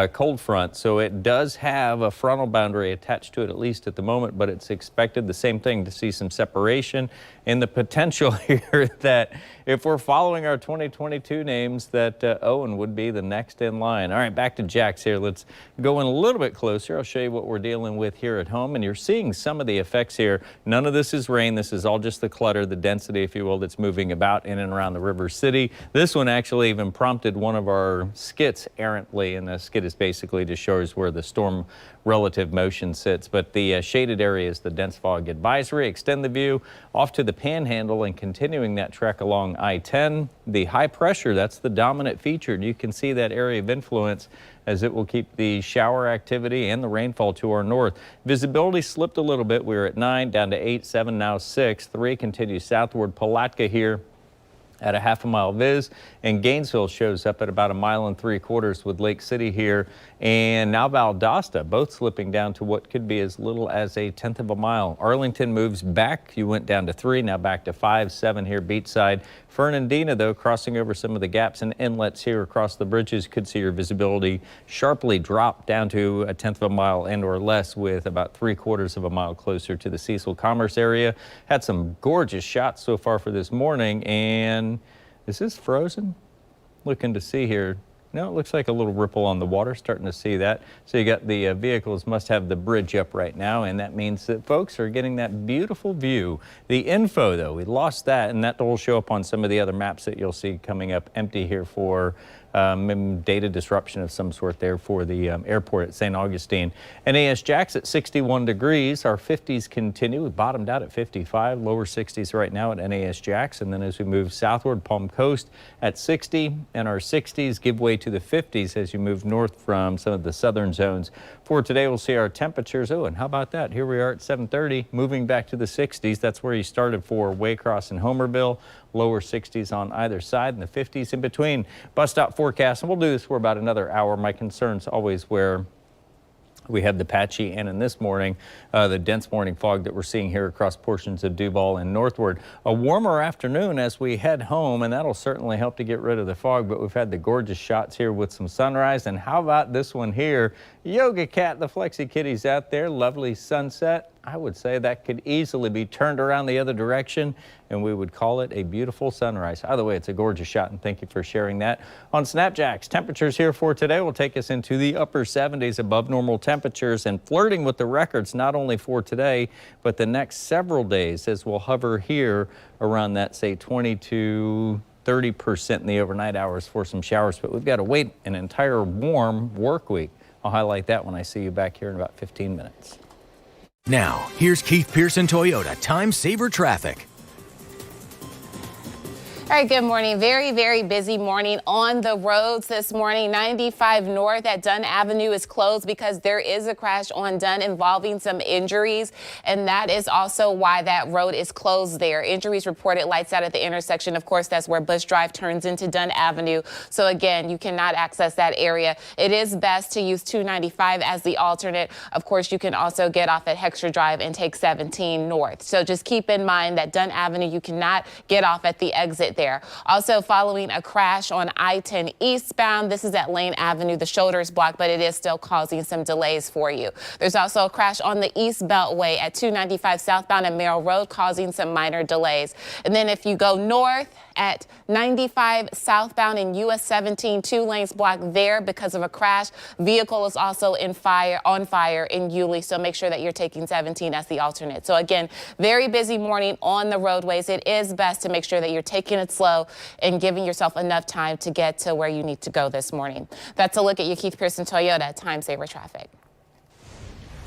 cold front. So it does have a frontal boundary attached to it, at least at the moment, but it's expected the same thing, to see some separation and the potential here that if we're following our 2022 names, that Owen would be the next in line. All right, back to Jax here. Let's go in a little bit closer. I'll show you what we're dealing with here at home, and you're seeing some of the effects here. None of this is rain. This is all just the clutter, the density, if you will, that's moving about in and around the River City. This one actually even prompted one of our skits errantly, and the skit is basically just shows where the storm relative motion sits. But the shaded area is the dense fog advisory. Extend the view off to the Panhandle and continuing that trek along I-10. The high pressure, that's the dominant feature. You can see that area of influence as it will keep the shower activity and the rainfall to our north. Visibility slipped a little bit. We were at 9, down to 8, 7, now 6. 3 continues southward. Palatka here at a half a mile viz, and Gainesville shows up at about 1.75 miles with Lake City here, and now Valdosta, both slipping down to what could be as little as 1/10 of a mile. Arlington moves back. You went down to 3, now back to 5, 7 here beachside. Fernandina, though, crossing over some of the gaps and inlets here across the bridges, could see your visibility sharply drop down to 1/10 of a mile and or less, with about 3/4 of a mile closer to the Cecil Commerce area. Had some gorgeous shots so far for this morning, and is this frozen? Looking to see here. No, it looks like a little ripple on the water, starting to see that. So you got the vehicles must have the bridge up right now, and that means that folks are getting that beautiful view. The info, though, we lost that, and that will show up on some of the other maps that you'll see coming up empty here for data disruption of some sort there for the airport at St. Augustine. NAS Jax at 61 degrees. Our 50s continue. We bottomed out at 55, lower 60s right now at NAS Jax. And then as we move southward, Palm Coast at 60, and our 60s give way to the 50s as you move north from some of the southern zones. For today, we'll see our temperatures. Oh, and how about that? Here we are at 7:30, moving back to the 60s. That's where you started for Waycross and Homerville. Lower 60s on either side, and the 50s in between. Bus stop forecast, and we'll do this for about another hour. My concern's always where we have the patchy, and in this morning, the dense morning fog that we're seeing here across portions of Duval and northward. A warmer afternoon as we head home, and that'll certainly help to get rid of the fog, but we've had the gorgeous shots here with some sunrise. And how about this one here? Yoga Cat, the Flexi Kitty's out there. Lovely sunset. I would say that could easily be turned around the other direction, and we would call it a beautiful sunrise. Either way, it's a gorgeous shot, and thank you for sharing that. On Snapjacks, temperatures here for today will take us into the upper 70s, above normal temperatures, and flirting with the records not only for today, but the next several days, as we'll hover here around that, say, 20 to 30% in the overnight hours for some showers. But we've got to wait an entire warm work week. I'll highlight that when I see you back here in about 15 minutes. Now, here's Keith Pearson Toyota Time Saver Traffic. All right, good morning. Very, very busy morning on the roads this morning. 95 North at Dunn Avenue is closed because there is a crash on Dunn involving some injuries, and that is also why that road is closed there. Injuries reported, lights out at the intersection. Of course, that's where Bush Drive turns into Dunn Avenue. So again, you cannot access that area. It is best to use 295 as the alternate. Of course, you can also get off at Hexter Drive and take 17 North. So just keep in mind that Dunn Avenue, you cannot get off at the exit there. Also following a crash on I-10 eastbound. This is at Lane Avenue. The shoulder is blocked, but it is still causing some delays for you. There's also a crash on the East Beltway at 295 southbound and Merrill Road, causing some minor delays. And then if you go north at 95 southbound and US 17, 2 lanes blocked there because of a crash. Vehicle is also on fire in Yulee, so make sure that you're taking 17 as the alternate. So again, very busy morning on the roadways. It is best to make sure that you're taking it slow and giving yourself enough time to get to where you need to go this morning. That's a look at your Keith Pearson Toyota Time Saver traffic.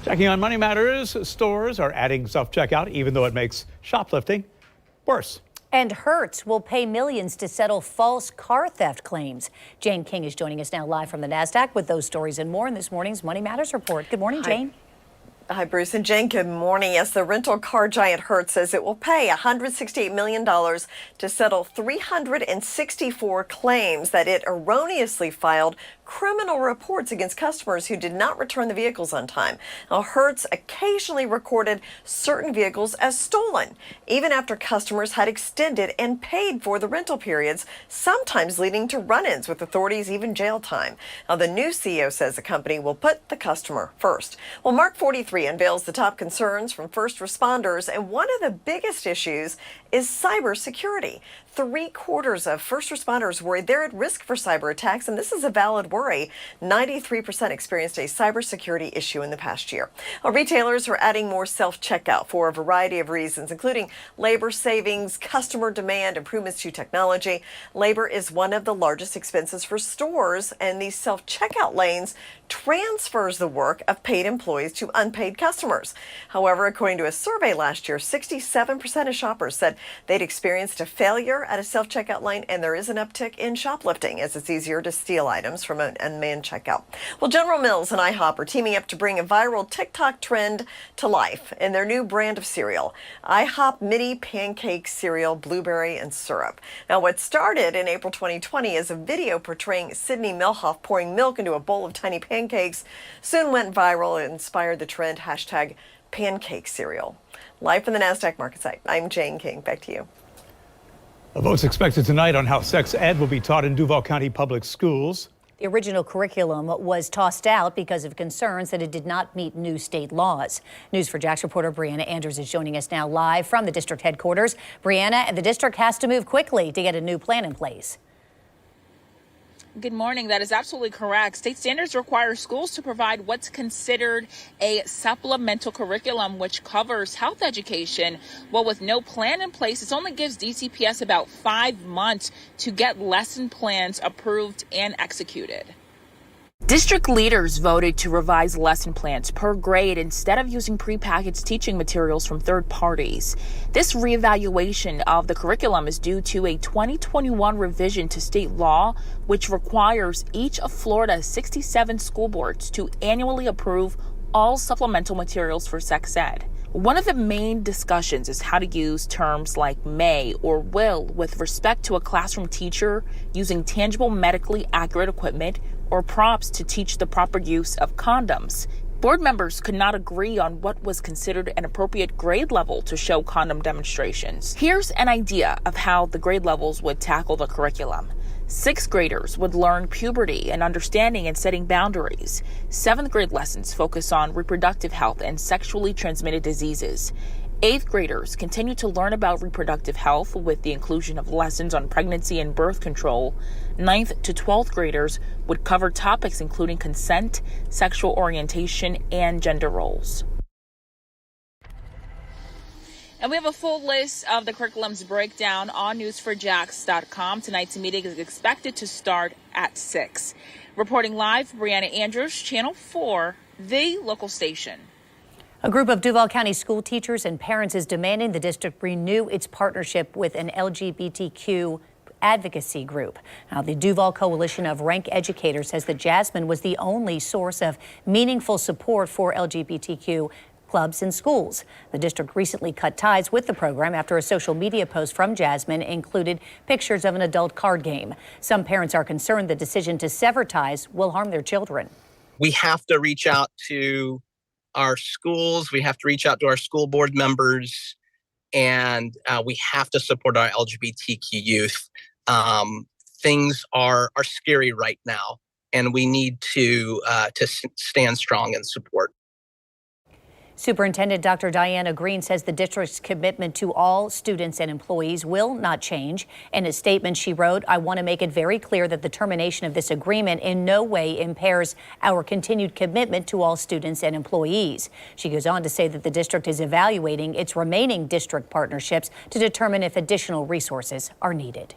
Checking on Money Matters, stores are adding self-checkout even though it makes shoplifting worse. And Hertz will pay millions to settle false car theft claims. Jane King is joining us now live from the NASDAQ with those stories and more in this morning's Money Matters report. Good morning, Jane. Hi, Bruce and Jane. Good morning. Yes, the rental car giant Hertz says it will pay $168 million to settle 364 claims that it erroneously filed criminal reports against customers who did not return the vehicles on time. Now, Hertz occasionally recorded certain vehicles as stolen, even after customers had extended and paid for the rental periods, sometimes leading to run-ins with authorities, even jail time. Now, the new CEO says the company will put the customer first. Well, Mark 43 unveils the top concerns from first responders, and one of the biggest issues is cybersecurity. 3/4 of first responders worry they're at risk for cyber attacks, and this is a valid worry. 93% experienced a cybersecurity issue in the past year. Well, retailers are adding more self-checkout for a variety of reasons, including labor savings, customer demand, improvements to technology. Labor is one of the largest expenses for stores, and these self-checkout lanes transfers the work of paid employees to unpaid customers. However, according to a survey last year, 67% of shoppers said they'd experienced a failure at a self-checkout lane, and there is an uptick in shoplifting as it's easier to steal items from an unmanned checkout. Well, General Mills and IHOP are teaming up to bring a viral TikTok trend to life in their new brand of cereal, IHOP Mini Pancake Cereal, Blueberry and Syrup. Now, what started in April 2020 as a video portraying Sydney Milhoff pouring milk into a bowl of tiny pancakes soon went viral and inspired the trend hashtag pancake cereal. Live from the NASDAQ market site, I'm Jane King. Back to you. A vote's expected tonight on how sex ed will be taught in Duval County Public Schools. The original curriculum was tossed out because of concerns that it did not meet new state laws. News4Jax reporter Brianna Andrews is joining us now live from the district headquarters. Brianna, the district has to move quickly to get a new plan in place. Good morning. That is absolutely correct. State standards require schools to provide what's considered a supplemental curriculum, which covers health education. Well, with no plan in place, this only gives DCPS about 5 months to get lesson plans approved and executed. District leaders voted to revise lesson plans per grade instead of using prepackaged teaching materials from third parties. This reevaluation of the curriculum is due to a 2021 revision to state law, which requires each of Florida's 67 school boards to annually approve all supplemental materials for sex ed. One of the main discussions is how to use terms like may or will with respect to a classroom teacher using tangible medically accurate equipment or props to teach the proper use of condoms. Board members could not agree on what was considered an appropriate grade level to show condom demonstrations. Here's an idea of how the grade levels would tackle the curriculum. 6th graders would learn puberty and understanding and setting boundaries. 7th grade lessons focus on reproductive health and sexually transmitted diseases. 8th graders continue to learn about reproductive health with the inclusion of lessons on pregnancy and birth control. 9th to 12th graders would cover topics including consent, sexual orientation, and gender roles. And we have a full list of the curriculum's breakdown on news4jax.com. Tonight's meeting is expected to start at 6. Reporting live, Brianna Andrews, Channel 4, the local station. A group of Duval County school teachers and parents is demanding the district renew its partnership with an LGBTQ advocacy group. Now, the Duval Coalition of Rank Educators says that Jasmine was the only source of meaningful support for LGBTQ clubs in schools. The district recently cut ties with the program after a social media post from Jasmine included pictures of an adult card game. Some parents are concerned the decision to sever ties will harm their children. We have to reach out to our schools. We have to reach out to our school board members, and we have to support our LGBTQ youth. Things are scary right now, and we need to stand strong in support. Superintendent Dr. Diana Green says the district's commitment to all students and employees will not change. In a statement she wrote, "I want to make it very clear that the termination of this agreement in no way impairs our continued commitment to all students and employees." She goes on to say that the district is evaluating its remaining district partnerships to determine if additional resources are needed.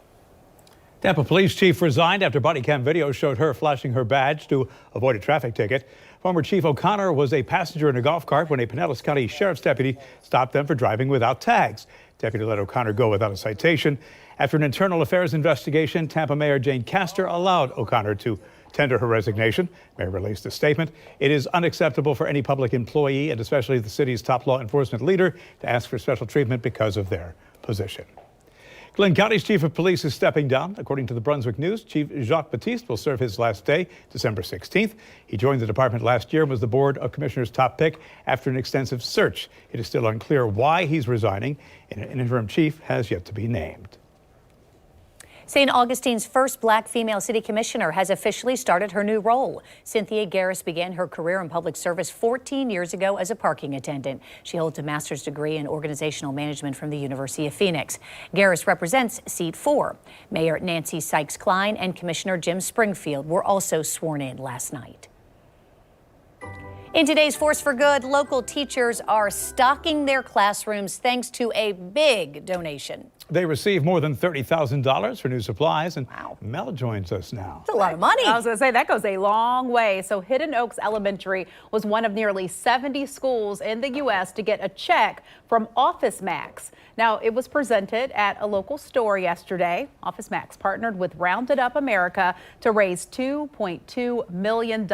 Tampa police chief resigned after body cam video showed her flashing her badge to avoid a traffic ticket. Former Chief O'Connor was a passenger in a golf cart when a Pinellas County Sheriff's deputy stopped them for driving without tags. Deputy let O'Connor go without a citation. After an internal affairs investigation, Tampa Mayor Jane Castor allowed O'Connor to tender her resignation. Mayor released a statement. "It is unacceptable for any public employee, and especially the city's top law enforcement leader, to ask for special treatment because of their position." Glenn County's chief of police is stepping down. According to the Brunswick News, Chief Jacques Baptiste will serve his last day, December 16th. He joined the department last year and was the Board of Commissioners' top pick after an extensive search. It is still unclear why he's resigning, and an interim chief has yet to be named. St. Augustine's first black female city commissioner has officially started her new role. Cynthia Garris began her career in public service 14 years ago as a parking attendant. She holds a master's degree in organizational management from the University of Phoenix. Garris represents Seat 4. Mayor Nancy Sykes-Klein and Commissioner Jim Springfield were also sworn in last night. In today's Force for Good, local teachers are stocking their classrooms thanks to a big donation. They received more than $30,000 for new supplies, and Mel joins us now. That's a lot of money. I was going to say, that goes a long way. So Hidden Oaks Elementary was one of nearly 70 schools in the U.S. to get a check from Office Max. Now, it was presented at a local store yesterday. Office Max partnered with Rounded Up America to raise $2.2 million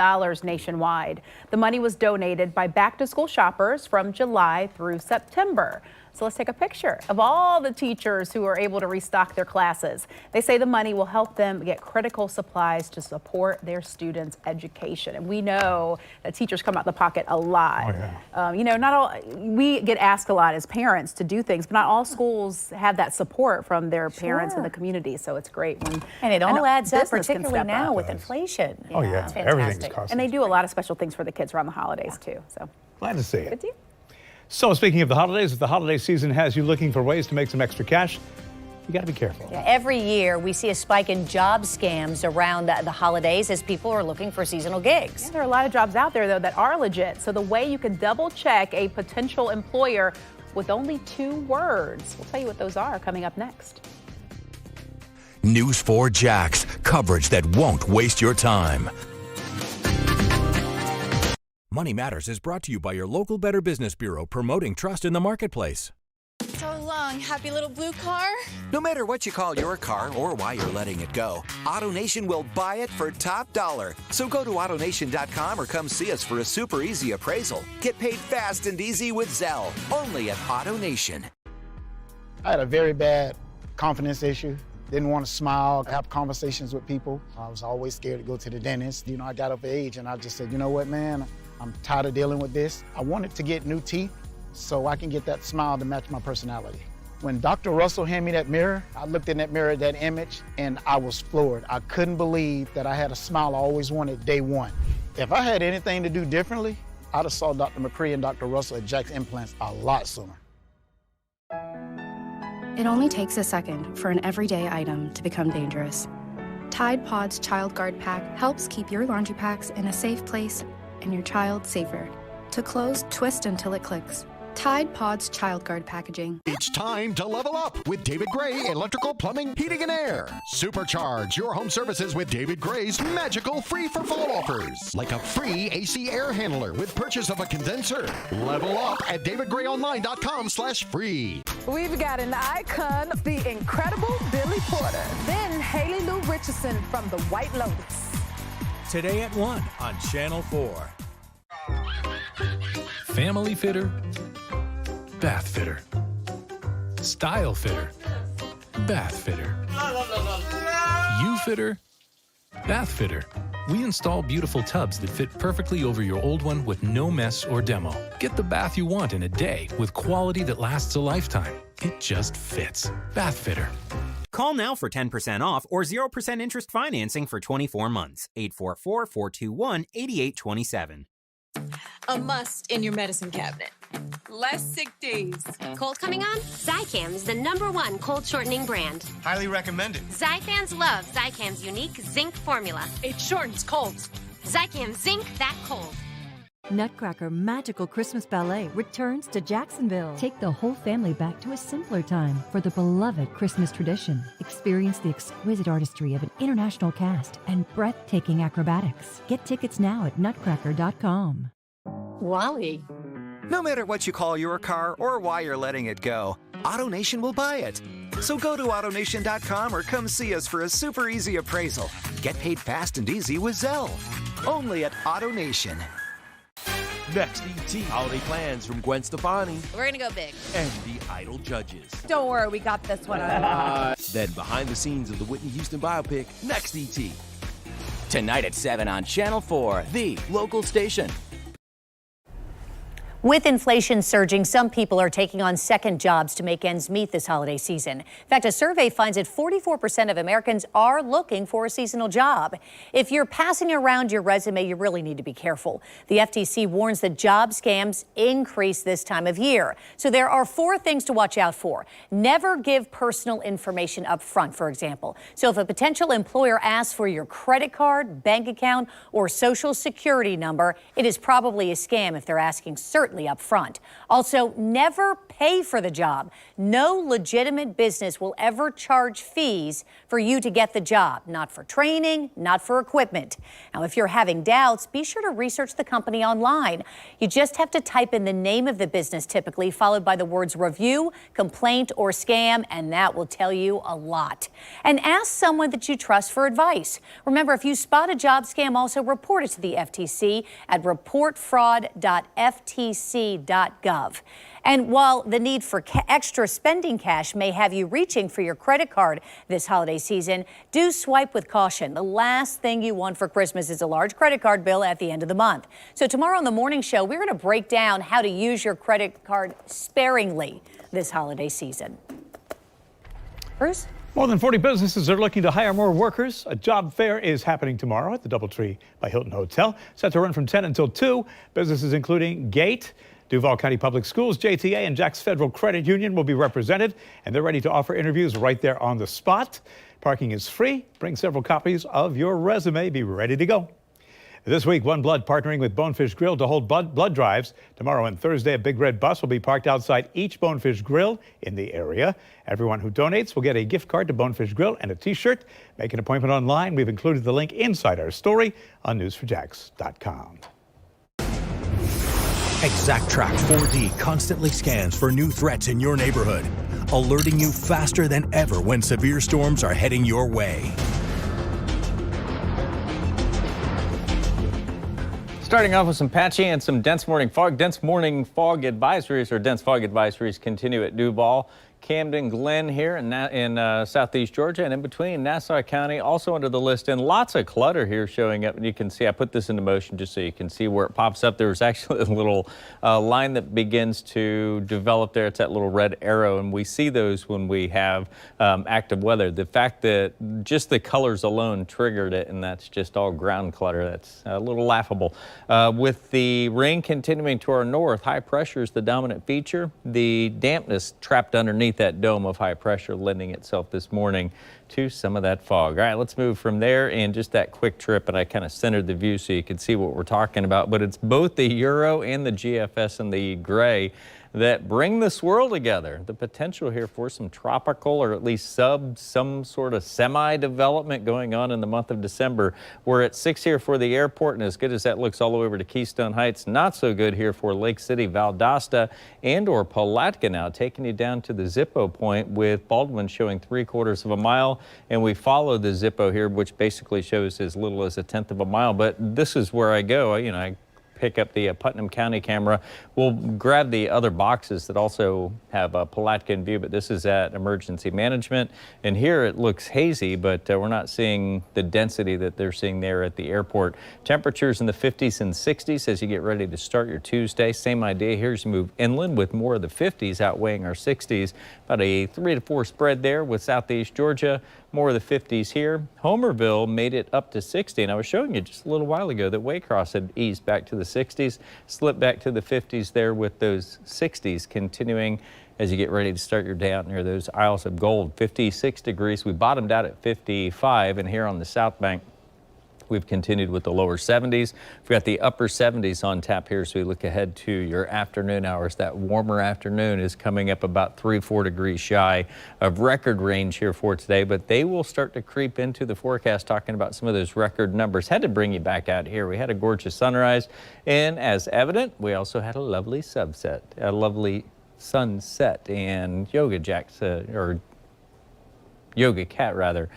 nationwide. The money was donated by back-to-school shoppers from July through September. So let's take a picture of all the teachers who are able to restock their classes. They say the money will help them get critical supplies to support their students' education. And we know that teachers come out the pocket a lot. Oh, yeah. You know, not all, we get asked a lot as parents to do things, but not all schools have that support from their parents in the community. So it's great when and it all adds up, business can particularly step now up. with inflation. Oh, yeah. It's Everything's fantastic. costing. And they do a lot of special things for the kids around the holidays too. So Glad to see it. good deal. So speaking of the holidays, if the holiday season has you looking for ways to make some extra cash, you got to be careful. Yeah, every year we see a spike in job scams around the holidays as people are looking for seasonal gigs. Yeah, there are a lot of jobs out there, though, that are legit. So the way you can double check a potential employer with only 2 words. We'll tell you what those are coming up next. News 4 Jax, coverage that won't waste your time. Money Matters is brought to you by your local Better Business Bureau, promoting trust in the marketplace. So long, happy little blue car. No matter what you call your car or why you're letting it go, AutoNation will buy it for top dollar. So go to AutoNation.com or come see us for a super easy appraisal. Get paid fast and easy with Zelle, only at AutoNation. I had a very bad confidence issue. Didn't want to smile, have conversations with people. I was always scared to go to the dentist. You know, I got of age and I just said, you know what, man, I'm tired of dealing with this. I wanted to get new teeth so I can get that smile to match my personality. When Dr. Russell handed me that mirror, I looked in that mirror, that image, and I was floored. I couldn't believe that I had a smile I always wanted day one. If I had anything to do differently, I'd have saw Dr. McCree and Dr. Russell at Jack's Implants a lot sooner. It only takes a second for an everyday item to become dangerous. Tide Pod's Child Guard Pack helps keep your laundry packs in a safe place and your child safer. To close, twist until it clicks. Tide Pods Child Guard packaging. It's time to level up with David Gray Electrical Plumbing, Heating and Air. Supercharge your home services with David Gray's magical free for fall offers. Like a free AC air handler with purchase of a condenser. Level up at davidgrayon.com/free. We've got an icon, the incredible Billy Porter. Then Haley Lou Richardson from the White Lotus. Today at 1 on Channel 4. Family fitter, bath fitter. Style fitter, bath fitter. You fitter, bath fitter. We install beautiful tubs that fit perfectly over your old one with no mess or demo. Get the bath you want in a day with quality that lasts a lifetime. It just fits. Bath fitter. Call now for 10% off or 0% interest financing for 24 months. 844-421-8827. A must in your medicine cabinet. Less sick days. Cold coming on? Zicam's the #1 cold shortening brand. Highly recommended. Zifans love Zicam's unique zinc formula. It shortens colds. Zicam Zinc That Cold. Nutcracker Magical Christmas Ballet returns to Jacksonville. Take the whole family back to a simpler time for the beloved Christmas tradition. Experience the exquisite artistry of an international cast and breathtaking acrobatics. Get tickets now at nutcracker.com. Wally. No matter what you call your car or why you're letting it go, AutoNation will buy it. So go to AutoNation.com or come see us for a super easy appraisal. Get paid fast and easy with Zelle. Only at AutoNation. Next, ET holiday plans from Gwen Stefani We're going to go big. and the Idol judges. Don't worry, we got this one. Then behind the scenes of the Whitney Houston biopic, Next, ET. Tonight at 7 on Channel 4, the local station. With inflation surging, some people are taking on second jobs to make ends meet this holiday season. In fact, a survey finds that 44% of Americans are looking for a seasonal job. If you're passing around your resume, you really need to be careful. The FTC warns that job scams increase this time of year. So there are 4 things to watch out for. Never give personal information up front, for example. So if a potential employer asks for your credit card, bank account, or social security number, it is probably a scam if they're asking certainly up front. Also, never pay for the job. No legitimate business will ever charge fees for you to get the job, not for training, not for equipment. Now, if you're having doubts, be sure to research the company online. You just have to type in the name of the business, typically followed by the words review, complaint, or scam, and that will tell you a lot. And ask someone that you trust for advice. Remember, if you spot a job scam, also report it to the FTC at reportfraud.ftc.gov. And while the need for extra spending cash may have you reaching for your credit card this holiday season, do swipe with caution. The last thing you want for Christmas is a large credit card bill at the end of the month. So tomorrow on the morning show, we're going to break down how to use your credit card sparingly this holiday season. Bruce? More than 40 businesses are looking to hire more workers. A job fair is happening tomorrow at the DoubleTree by Hilton Hotel, set to run from 10 until 2. Businesses including Gate, Duval County Public Schools, JTA, and Jack's Federal Credit Union will be represented, and they're ready to offer interviews right there on the spot. Parking is free. Bring several copies of your resume. Be ready to go. This week, One Blood partnering with Bonefish Grill to hold blood drives. Tomorrow and Thursday, a big red bus will be parked outside each Bonefish Grill in the area. Everyone who donates will get a gift card to Bonefish Grill and a T-shirt. Make an appointment online. We've included the link inside our story on newsforjax.com. ExactTrack 4D constantly scans for new threats in your neighborhood, alerting you faster than ever when severe storms are heading your way. Starting off with some patchy and some dense morning fog. Dense fog advisories continue at Duval, Camden, Glen here in southeast Georgia, and in between Nassau County, also under the list. And lots of clutter here showing up. And you can see, I put this into motion just so you can see where it pops up. There's actually a little line that begins to develop there. It's that little red arrow, and we see those when we have active weather. The fact that just the colors alone triggered it, and that's just all ground clutter, that's a little laughable. With the rain continuing to our north, high pressure is the dominant feature. The dampness trapped underneath that dome of high pressure lending itself this morning to some of that fog. All right, let's move from there, and just that quick trip, and I kind of centered the view so you can see what we're talking about, but it's both the Euro and the GFS in the gray that bring the swirl together. The potential here for some tropical or at least some sort of semi-development going on in the month of December. We're at 6 here for the airport, and as good as that looks all the way over to Keystone Heights, not so good here for Lake City, Valdosta, and or Palatka now, taking you down to the Zippo point with Baldwin showing 3/4 of a mile, and we follow the Zippo here, which basically shows as little as 1/10 of a mile. But this is where I go. I pick up the Putnam County camera. We'll grab the other boxes that also have Palatka in view, but this is at emergency management. And here it looks hazy, but we're not seeing the density that they're seeing there at the airport. Temperatures in the 50s and 60s as you get ready to start your Tuesday. Same idea here as you move inland with more of the 50s outweighing our 60s. About a 3 to 4 spread there with southeast Georgia. More of the 50s here. Homerville made it up to 60, and I was showing you just a little while ago that Waycross had eased back to the 60s, slipped back to the 50s there with those 60s continuing as you get ready to start your day out near those Isles of Gold. 56 degrees. We bottomed out at 55, and here on the South Bank, we've continued with the lower 70s. We've got the upper 70s on tap here, so we look ahead to your afternoon hours. That warmer afternoon is coming up about 3-4 degrees shy of record range here for today, but they will start to creep into the forecast, talking about some of those record numbers. Had to bring you back out here. We had a gorgeous sunrise, and as evident, we also had a lovely sunset, and Yoga Jacks, Yoga Cat rather,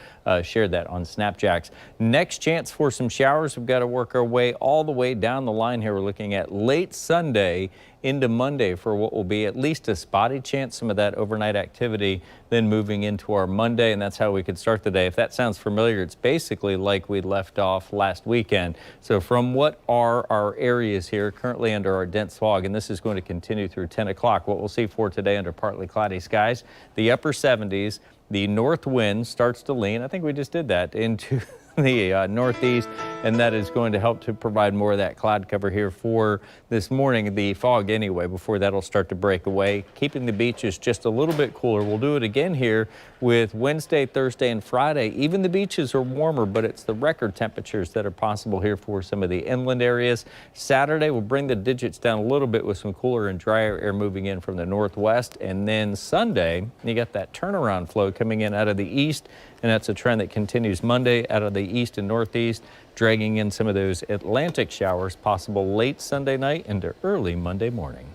shared that on Snapjacks. Next chance for some showers. We've got to work our way all the way down the line here. We're looking at late Sunday into Monday for what will be at least a spotty chance, some of that overnight activity, then moving into our Monday, and that's how we could start the day. If that sounds familiar, it's basically like we left off last weekend. So from what are our areas here currently under our dense fog, and this is going to continue through 10 o'clock, what we'll see for today under partly cloudy skies, the upper 70s, the north wind starts to lean. I think we just did that into the northeast, and that is going to help to provide more of that cloud cover here for this morning, the fog anyway, before that'll start to break away, keeping the beaches just a little bit cooler. We'll do it again here with Wednesday, Thursday, and Friday. Even the beaches are warmer, but it's the record temperatures that are possible here for some of the inland areas. Saturday will bring the digits down a little bit with some cooler and drier air moving in from the northwest, and then Sunday, you got that turnaround flow coming in out of the east, and that's a trend that continues Monday out of the east and northeast, dragging in some of those Atlantic showers possible late Sunday night into early Monday morning.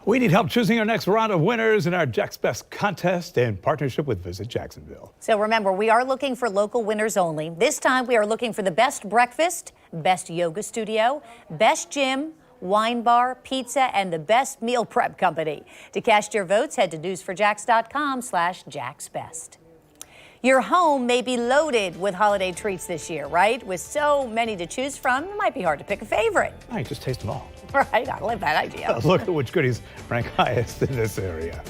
We need help choosing our next round of winners in our Jack's Best contest in partnership with Visit Jacksonville. So remember, we are looking for local winners only. This time we are looking for the best breakfast, best yoga studio, best gym, wine bar, pizza, and the best meal prep company. To cast your votes, head to newsforjax.com/jacksbest. Your home may be loaded with holiday treats this year, right? With so many to choose from, it might be hard to pick a favorite. All right, just taste them all. Right, I love that idea. Look at which goodies rank highest in this area.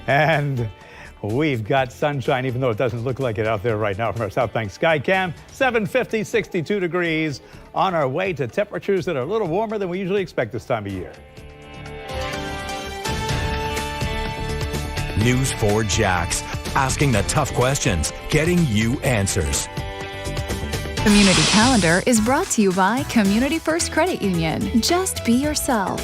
And we've got sunshine, even though it doesn't look like it out there right now from our South Bank Sky Cam. 750, 62 degrees. On our way to temperatures that are a little warmer than we usually expect this time of year. News 4 Jax. Asking the tough questions, getting you answers. Community Calendar is brought to you by Community First Credit Union. Just be yourself.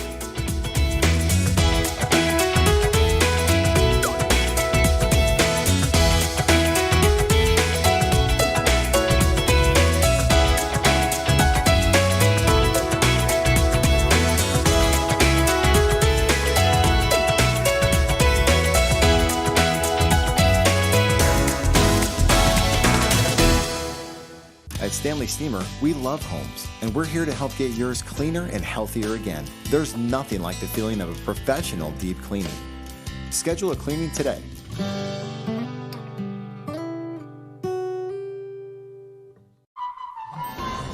At Stanley Steamer, we love homes, and we're here to help get yours cleaner and healthier again. There's nothing like the feeling of a professional deep cleaning. Schedule a cleaning today.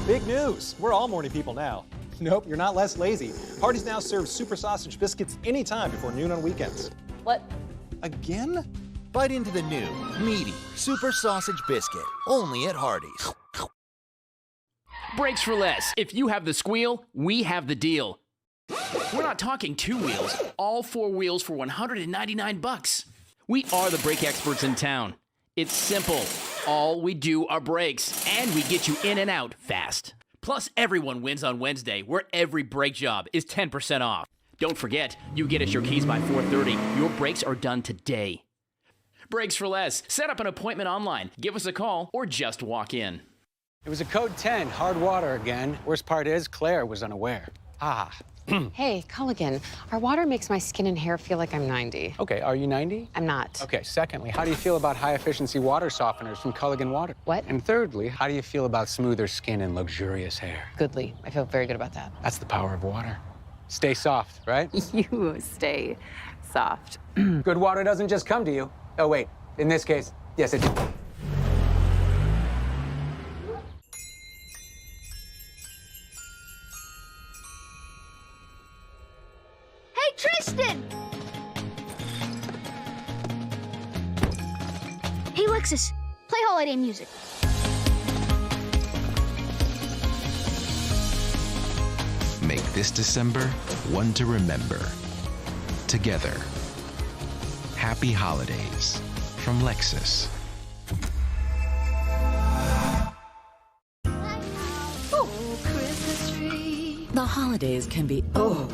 Big news! We're all morning people now. Nope, you're not less lazy. Hardee's now serves super sausage biscuits anytime before noon on weekends. What? Again? Bite into the new, meaty, super sausage biscuit, only at Hardee's. Brakes for less. If you have the squeal, we have the deal. We're not talking 2 wheels, all 4 wheels for $199. We are the brake experts in town. It's simple. All we do are brakes, and we get you in and out fast. Plus, everyone wins on Wednesday, where every brake job is 10% off. Don't forget, you get us your keys by 4:30. Your brakes are done today. Brakes for Less. Set up an appointment online, give us a call, or just walk in. It was a code 10, hard water again. Worst part is Claire was unaware. Hey, Culligan, our water makes my skin and hair feel like I'm 90. Okay, are you 90? I'm not. Okay, secondly, how do you feel about high-efficiency water softeners from Culligan Water? What? And thirdly, how do you feel about smoother skin and luxurious hair? Goodly. I feel very good about that. That's the power of water. Stay soft, right? You stay soft. Good water doesn't just come to you. Oh, wait. In this case, yes, it does. Hey, Tristan! Hey, Lexus, play holiday music. Make this December one to remember. Together. Happy holidays from Lexus. The holidays can be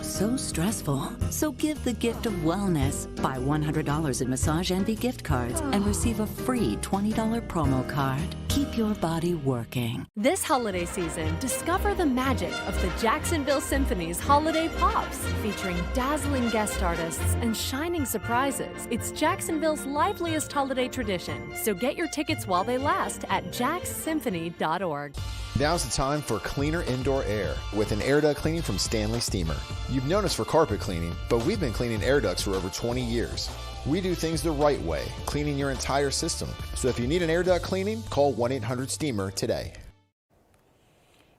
so stressful. So give the gift of wellness. Buy $100 in Massage Envy gift cards and receive a free $20 promo card. Keep your body working. This holiday season, discover the magic of the Jacksonville Symphony's Holiday Pops, featuring dazzling guest artists and shining surprises. It's Jacksonville's liveliest holiday tradition, so get your tickets while they last at jaxsymphony.org. Now's the time for cleaner indoor air with an air duct cleaning from Stanley Steamer. You've known us for carpet cleaning, but we've been cleaning air ducts for over 20 years. We do things the right way, cleaning your entire system. So if you need an air duct cleaning, call 1-800-STEAMER today.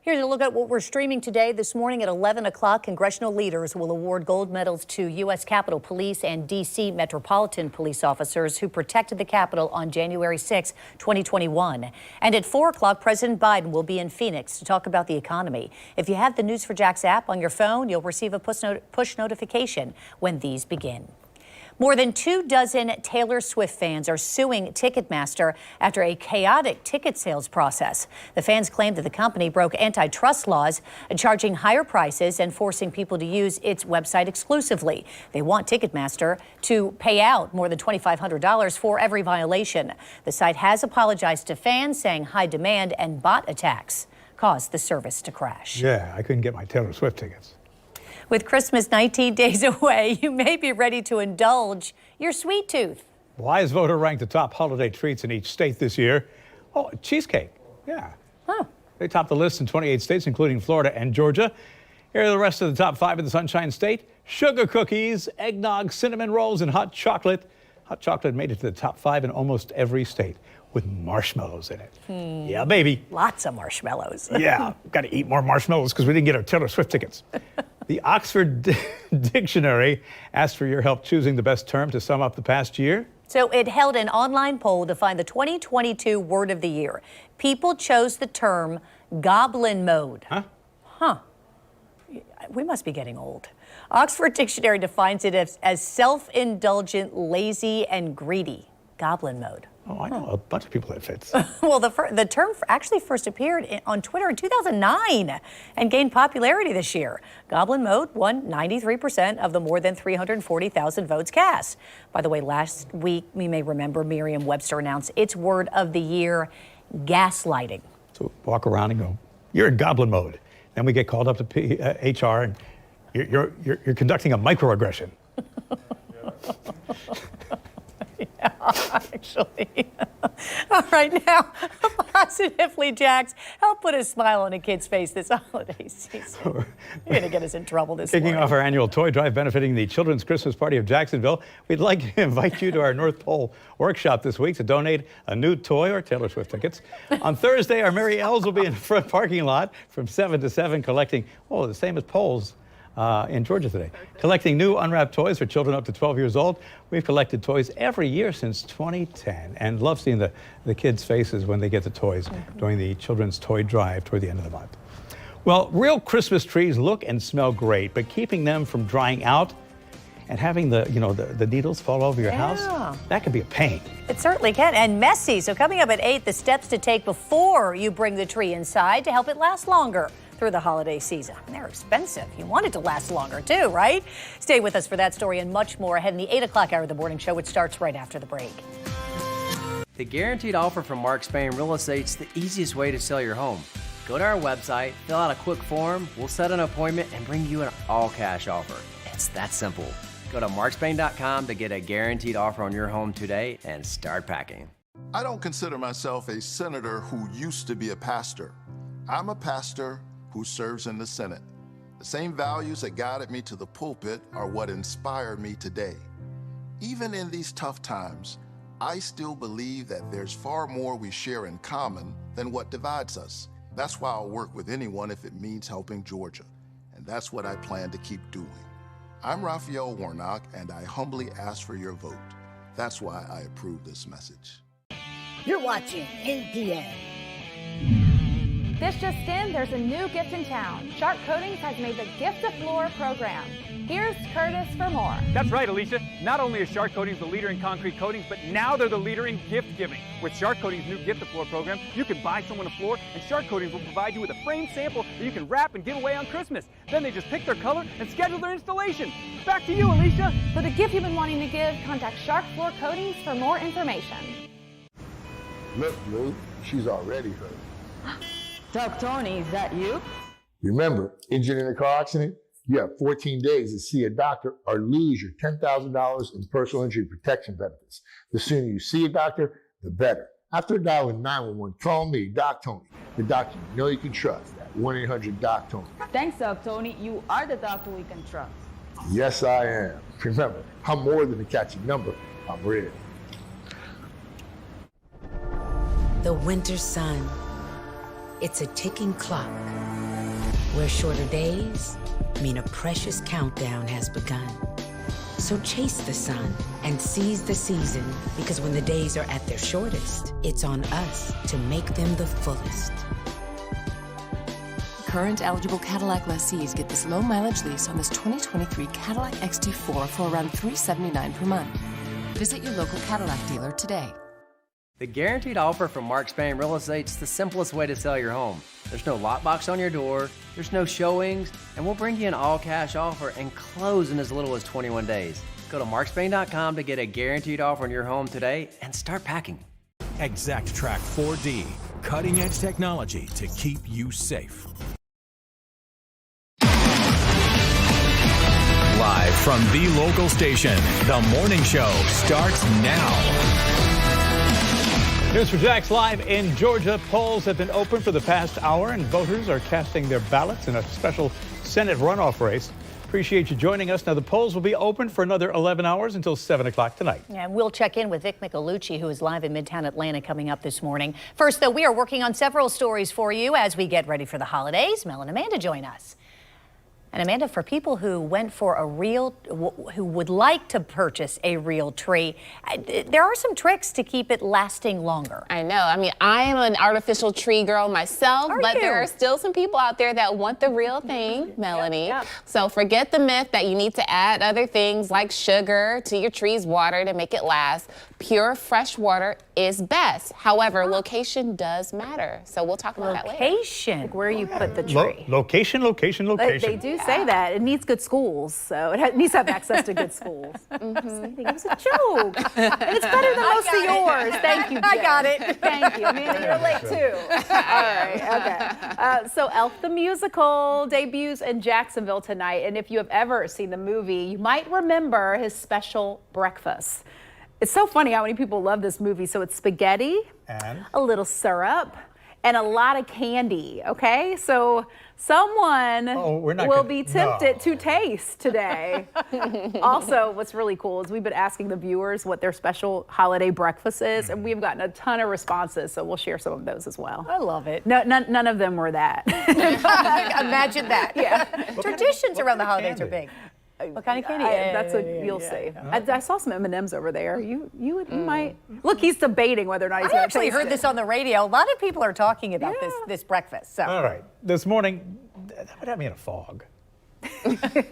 Here's a look at what we're streaming today. This morning at 11 o'clock, congressional leaders will award gold medals to U.S. Capitol Police and D.C. Metropolitan Police officers who protected the Capitol on January 6, 2021. And at 4 o'clock, President Biden will be in Phoenix to talk about the economy. If you have the News for Jax app on your phone, you'll receive a push notification when these begin. More than 24 Taylor Swift fans are suing Ticketmaster after a chaotic ticket sales process. The fans claim that the company broke antitrust laws, charging higher prices and forcing people to use its website exclusively. They want Ticketmaster to pay out more than $2,500 for every violation. The site has apologized to fans, saying high demand and bot attacks caused the service to crash. Yeah, I couldn't get my Taylor Swift tickets. With Christmas 19 days away, you may be ready to indulge your sweet tooth. Wise voter ranked the top holiday treats in each state this year. Oh, cheesecake. Yeah. Huh. They topped the list in 28 states, including Florida and Georgia. Here are the rest of the top 5 in the Sunshine State. Sugar cookies, eggnog, cinnamon rolls, and hot chocolate. Hot chocolate made it to the top 5 in almost every state, with marshmallows in it. Yeah, baby. Lots of marshmallows. Yeah, got to eat more marshmallows because we didn't get our Taylor Swift tickets. The Oxford Dictionary asked for your help choosing the best term to sum up the past year. So it held an online poll to find the 2022 word of the year. People chose the term goblin mode. Huh. We must be getting old. Oxford Dictionary defines it as self-indulgent, lazy, and greedy. Goblin mode. Oh, I know a bunch of people that fits. Well, the term actually first appeared on Twitter in 2009 and gained popularity this year. Goblin mode won 93% of the more than 340,000 votes cast. By the way, last week, you may remember Merriam-Webster announced its word of the year, gaslighting. So walk around and go, you're in goblin mode. Then we get called up to HR and you're conducting a microaggression. Yeah, actually. All right, now, positively, Jax, help put a smile on a kid's face this holiday season. You're going to get us in trouble this Kicking morning. off our annual toy drive benefiting the Children's Christmas Party of Jacksonville, we'd like to invite you to our North Pole workshop this week to donate a new toy or Taylor Swift tickets. On Thursday, our Merry Elves will be in the front parking lot from 7 to 7 collecting, the same as poles. In Georgia today, collecting new unwrapped toys for children up to 12 years old. We've collected toys every year since 2010 and love seeing the kids' faces when they get the toys during the Children's Toy Drive toward the end of the month. Well, real Christmas trees look and smell great, but keeping them from drying out and having the needles fall over your house, that can be a pain. It certainly can, and messy. So coming up at 8, the steps to take before you bring the tree inside to help it last longer. through the holiday season. And they're expensive. You want it to last longer too, right? Stay with us for that story and much more ahead in the 8 o'clock hour of the morning show, which starts right after the break. The guaranteed offer from Mark Spain Real Estate's the easiest way to sell your home. Go to our website, fill out a quick form, we'll set an appointment and bring you an all-cash offer. It's that simple. Go to markspain.com to get a guaranteed offer on your home today and start packing. I don't consider myself a senator who used to be a pastor. I'm a pastor who serves in the Senate. The same values that guided me to the pulpit are what inspired me today. Even in these tough times, I still believe that there's far more we share in common than what divides us. That's why I'll work with anyone if it means helping Georgia. And that's what I plan to keep doing. I'm Raphael Warnock, and I humbly ask for your vote. That's why I approve this message. You're watching NPN. This just in, there's a new gift in town. Sharp Coatings has made the Gift of Floor program. Here's Curtis for more. That's right, Alicia. Not only is Sharp Coatings the leader in concrete coatings, but now they're the leader in gift giving. With Sharp Coatings' new Gift of Floor program, you can buy someone a floor, and Sharp Coatings will provide you with a framed sample that you can wrap and give away on Christmas. Then they just pick their color and schedule their installation. Back to you, Alicia. For the gift you've been wanting to give, contact Sharp Floor Coatings for more information. Look, Lou, she's already hurt. Doc Tony, is that you? Remember, injured in a car accident? You have 14 days to see a doctor or lose your $10,000 in personal injury protection benefits. The sooner you see a doctor, the better. After dialing 911, call me, Doc Tony, the doctor you know you can trust at 1-800-DOC-TONY. Thanks, Doc Tony. You are the doctor we can trust. Yes, I am. Remember, I'm more than a catchy number. I'm real. The winter sun. It's a ticking clock where shorter days mean a precious countdown has begun. So chase the sun and seize the season, because when the days are at their shortest, it's on us to make them the fullest. Current eligible Cadillac lessees get this low mileage lease on this 2023 Cadillac XT4 for around $379 per month. Visit your local Cadillac dealer today. The guaranteed offer from Mark Spain Real Estate's the simplest way to sell your home. There's no lockbox on your door, there's no showings, and we'll bring you an all-cash offer and close in as little as 21 days. Go to markspain.com to get a guaranteed offer on your home today and start packing. Exact Track 4D, cutting-edge technology to keep you safe. Live from the local station, the morning show starts now. News for Jax Live in Georgia. Polls have been open for the past hour, and voters are casting their ballots in a special Senate runoff race. Appreciate you joining us. Now, the polls will be open for another 11 hours until 7 o'clock tonight. And we'll check in with Vic Micolucci, who is live in Midtown Atlanta, coming up this morning. First, though, we are working on several stories for you as we get ready for the holidays. Mel and Amanda join us. And Amanda, for people who went for who would like to purchase a real tree, there are some tricks to keep it lasting longer. I know. I mean, I am an artificial tree girl myself, but there are still some people out there that want the real thing, Melanie. Yep. So forget the myth that you need to add other things like sugar to your tree's water to make it last. Pure fresh water is best. However, location does matter. So we'll talk about that later. Location, like where you put the tree. Location. They do say that. It needs good schools, so it needs to have access to good schools. It was a joke. And it's better than most of yours. Thank you, Jen. I got it. Thank you. Amanda, you're late too. All right, okay. So Elf the Musical debuts in Jacksonville tonight, and if you have ever seen the movie, you might remember his special breakfast. It's so funny how many people love this movie. So it's spaghetti, and a little syrup, and a lot of candy, okay? So someone will be tempted to taste today. Also, what's really cool is we've been asking the viewers what their special holiday breakfast is, and we've gotten a ton of responses, so we'll share some of those as well. I love it. No, none of them were that. Imagine that. Yeah. Traditions around the holidays are big. What kind of candy? That's what you'll see. I saw some M&Ms over there. You might look. He's debating whether or not he's. I actually heard this on the radio. A lot of people are talking about this breakfast. So. All right, this morning, that would have me in a fog.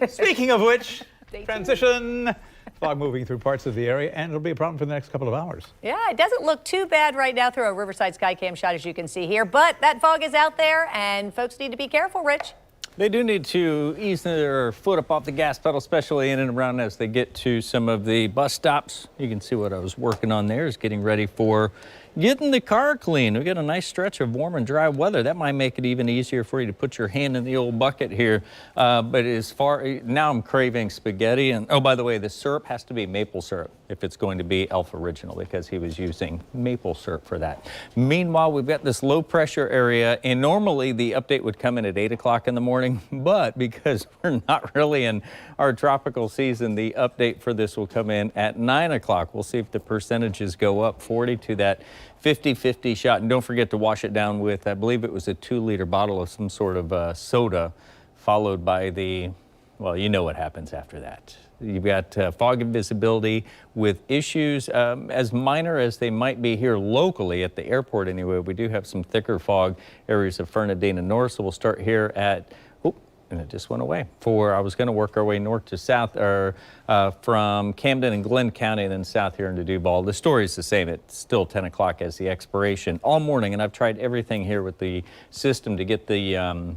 Speaking of which, transition. Fog moving through parts of the area, and it'll be a problem for the next couple of hours. Yeah, it doesn't look too bad right now through a Riverside Skycam shot, as you can see here, but that fog is out there, and folks need to be careful, Rich. They do need to ease their foot up off the gas pedal, especially in and around as they get to some of the bus stops. You can see what I was working on there is getting ready for getting the car clean. We got a nice stretch of warm and dry weather. That might make it even easier for you to put your hand in the old bucket here. But as far now, I'm craving spaghetti. And oh, by the way, the syrup has to be maple syrup if it's going to be Elf Original, because he was using maple syrup for that. Meanwhile, we've got this low pressure area, and normally the update would come in at 8 o'clock in the morning, but because we're not really in our tropical season, the update for this will come in at 9 o'clock. We'll see if the percentages go up 40 to that 50-50 shot. And don't forget to wash it down with, I believe it was a 2-liter bottle of some sort of soda, followed by the, well, you know what happens after that. You've got fog and visibility with issues as minor as they might be here locally at the airport anyway. We do have some thicker fog areas of Fernandina North, so we'll start here at, and it just went away. I was going to work our way north to south, or from Camden and Glenn County, and then south here into Duval. The story is the same. It's still 10 o'clock as the expiration all morning, and I've tried everything here with the system to get the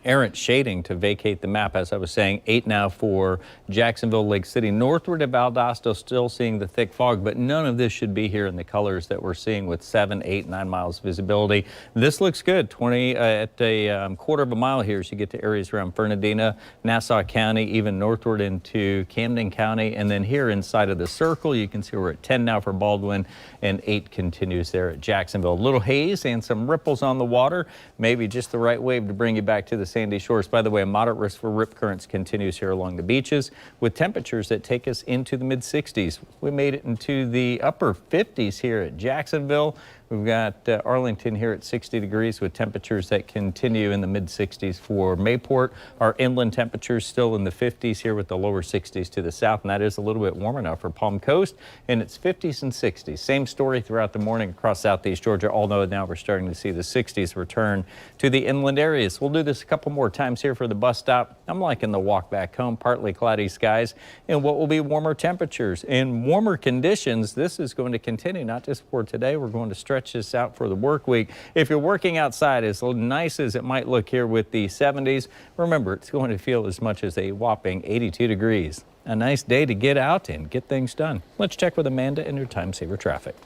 errant shading to vacate the map. As I was saying, 8 now for Jacksonville, Lake City. Northward of Valdosta, still seeing the thick fog, but none of this should be here in the colors that we're seeing with 7, 8, 9 miles visibility. This looks good. 20 at a quarter of a mile here as you get to areas around Fernandina, Nassau County, even northward into Camden County. And then here inside of the circle, you can see we're at 10 now for Baldwin, and 8 continues there at Jacksonville. A little haze and some ripples on the water, maybe just the right wave to bring you back to the sandy shores. By the way, a moderate risk for rip currents continues here along the beaches with temperatures that take us into the mid-60s. We made it into the upper 50s here at Jacksonville. We've got Arlington here at 60 degrees with temperatures that continue in the mid-60s for Mayport. Our inland temperatures still in the 50s here with the lower 60s to the south, and that is a little bit warmer now for Palm Coast, and it's 50s and 60s. Same story throughout the morning across southeast Georgia, although now we're starting to see the 60s return to the inland areas. We'll do this a couple more times here for the bus stop. I'm liking the walk back home, partly cloudy skies, and what will be warmer temperatures and warmer conditions. This is going to continue, not just for today. We're going to stretch this out for the work week. If you're working outside, as nice as it might look here with the 70s, remember it's going to feel as much as a whopping 82 degrees. A nice day to get out and get things done. Let's check with Amanda in your Time Saver Traffic.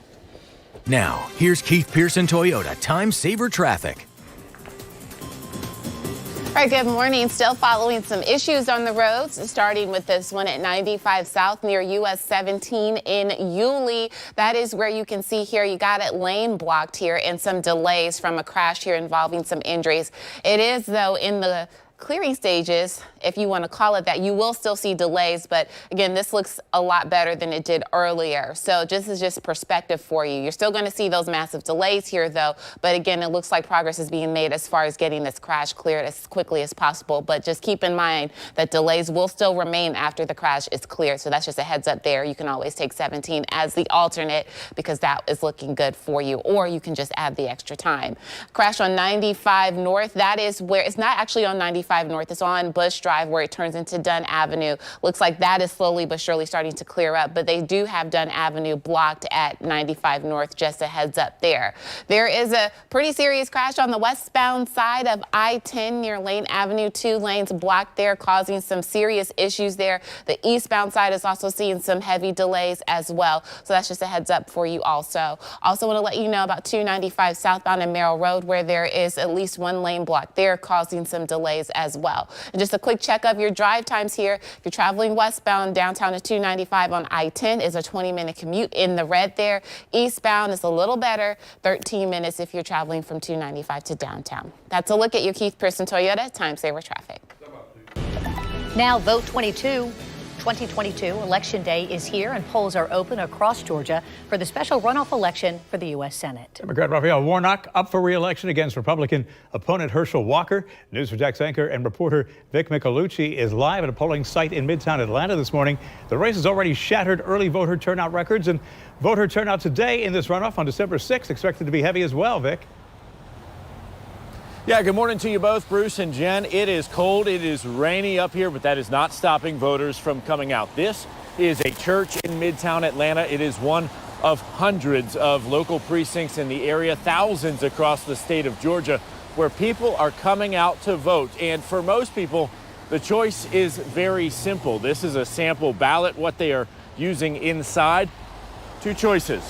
Now, here's Keith Pearson Toyota Time Saver Traffic. All right, good morning. Still following some issues on the roads, starting with this one at 95 South near US 17 in Yulee. That is where you can see here you got it lane blocked here and some delays from a crash here involving some injuries. It is, though, in the clearing stages, if you want to call it that. You will still see delays, but again, this looks a lot better than it did earlier. So this is just perspective for you. You're still going to see those massive delays here, though, but again, it looks like progress is being made as far as getting this crash cleared as quickly as possible. But just keep in mind that delays will still remain after the crash is cleared. So that's just a heads up there. You can always take 17 as the alternate because that is looking good for you, or you can just add the extra time. Crash on 95 North. That is where it's not actually on 95 North. It's on Bush Drive where it turns into Dunn Avenue. Looks like that is slowly but surely starting to clear up, but they do have Dunn Avenue blocked at 95 North. Just a heads up there. There is a pretty serious crash on the westbound side of I-10 near Lane Avenue. 2 lanes blocked there, causing some serious issues there. The eastbound side is also seeing some heavy delays as well. So that's just a heads up for you also. Also want to let you know about 295 southbound and Merrill Road where there is at least 1 lane blocked there, causing some delays as well. And just a quick check of your drive times here. If you're traveling westbound downtown to 295 on I-10 is a 20-minute commute in the red there. Eastbound is a little better, 13 minutes if you're traveling from 295 to downtown. That's a look at your Keith Pearson Toyota Time Saver Traffic. Now vote 22. 2022 Election Day is here, and polls are open across Georgia for the special runoff election for the U.S. Senate. Democrat Raphael Warnock up for re-election against Republican opponent Herschel Walker. News4Jax anchor and reporter Vic Micolucci is live at a polling site in Midtown Atlanta this morning. The race has already shattered early voter turnout records, and voter turnout today in this runoff on December 6th expected to be heavy as well, Vic. Yeah, good morning to you both, Bruce and Jen. It is cold, it is rainy up here, but that is not stopping voters from coming out. This is a church in Midtown Atlanta. It is one of hundreds of local precincts in the area, thousands across the state of Georgia, where people are coming out to vote. And for most people, the choice is very simple. This is a sample ballot. What they are using inside, two choices: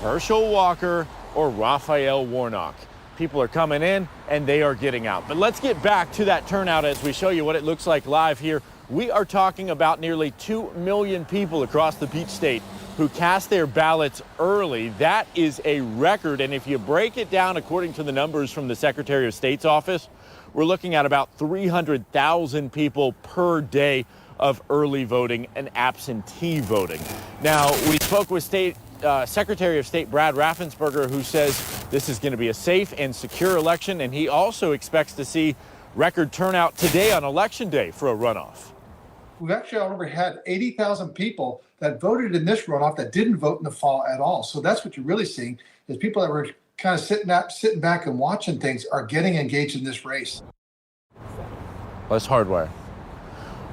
Herschel Walker or Raphael Warnock. People are coming in and they are getting out. But let's get back to that turnout as we show you what it looks like live here. We are talking about nearly 2 million people across the Peach State who cast their ballots early. That is a record. And if you break it down according to the numbers from the Secretary of State's office, we're looking at about 300,000 people per day of early voting and absentee voting. Now, we spoke with Secretary of State Brad Raffensperger, who says this is going to be a safe and secure election, and he also expects to see record turnout today on Election Day for a runoff. We've actually already had 80,000 people that voted in this runoff that didn't vote in the fall at all. So that's what you're really seeing, is people that were kind of sitting back and watching things are getting engaged in this race. Let's hardwire.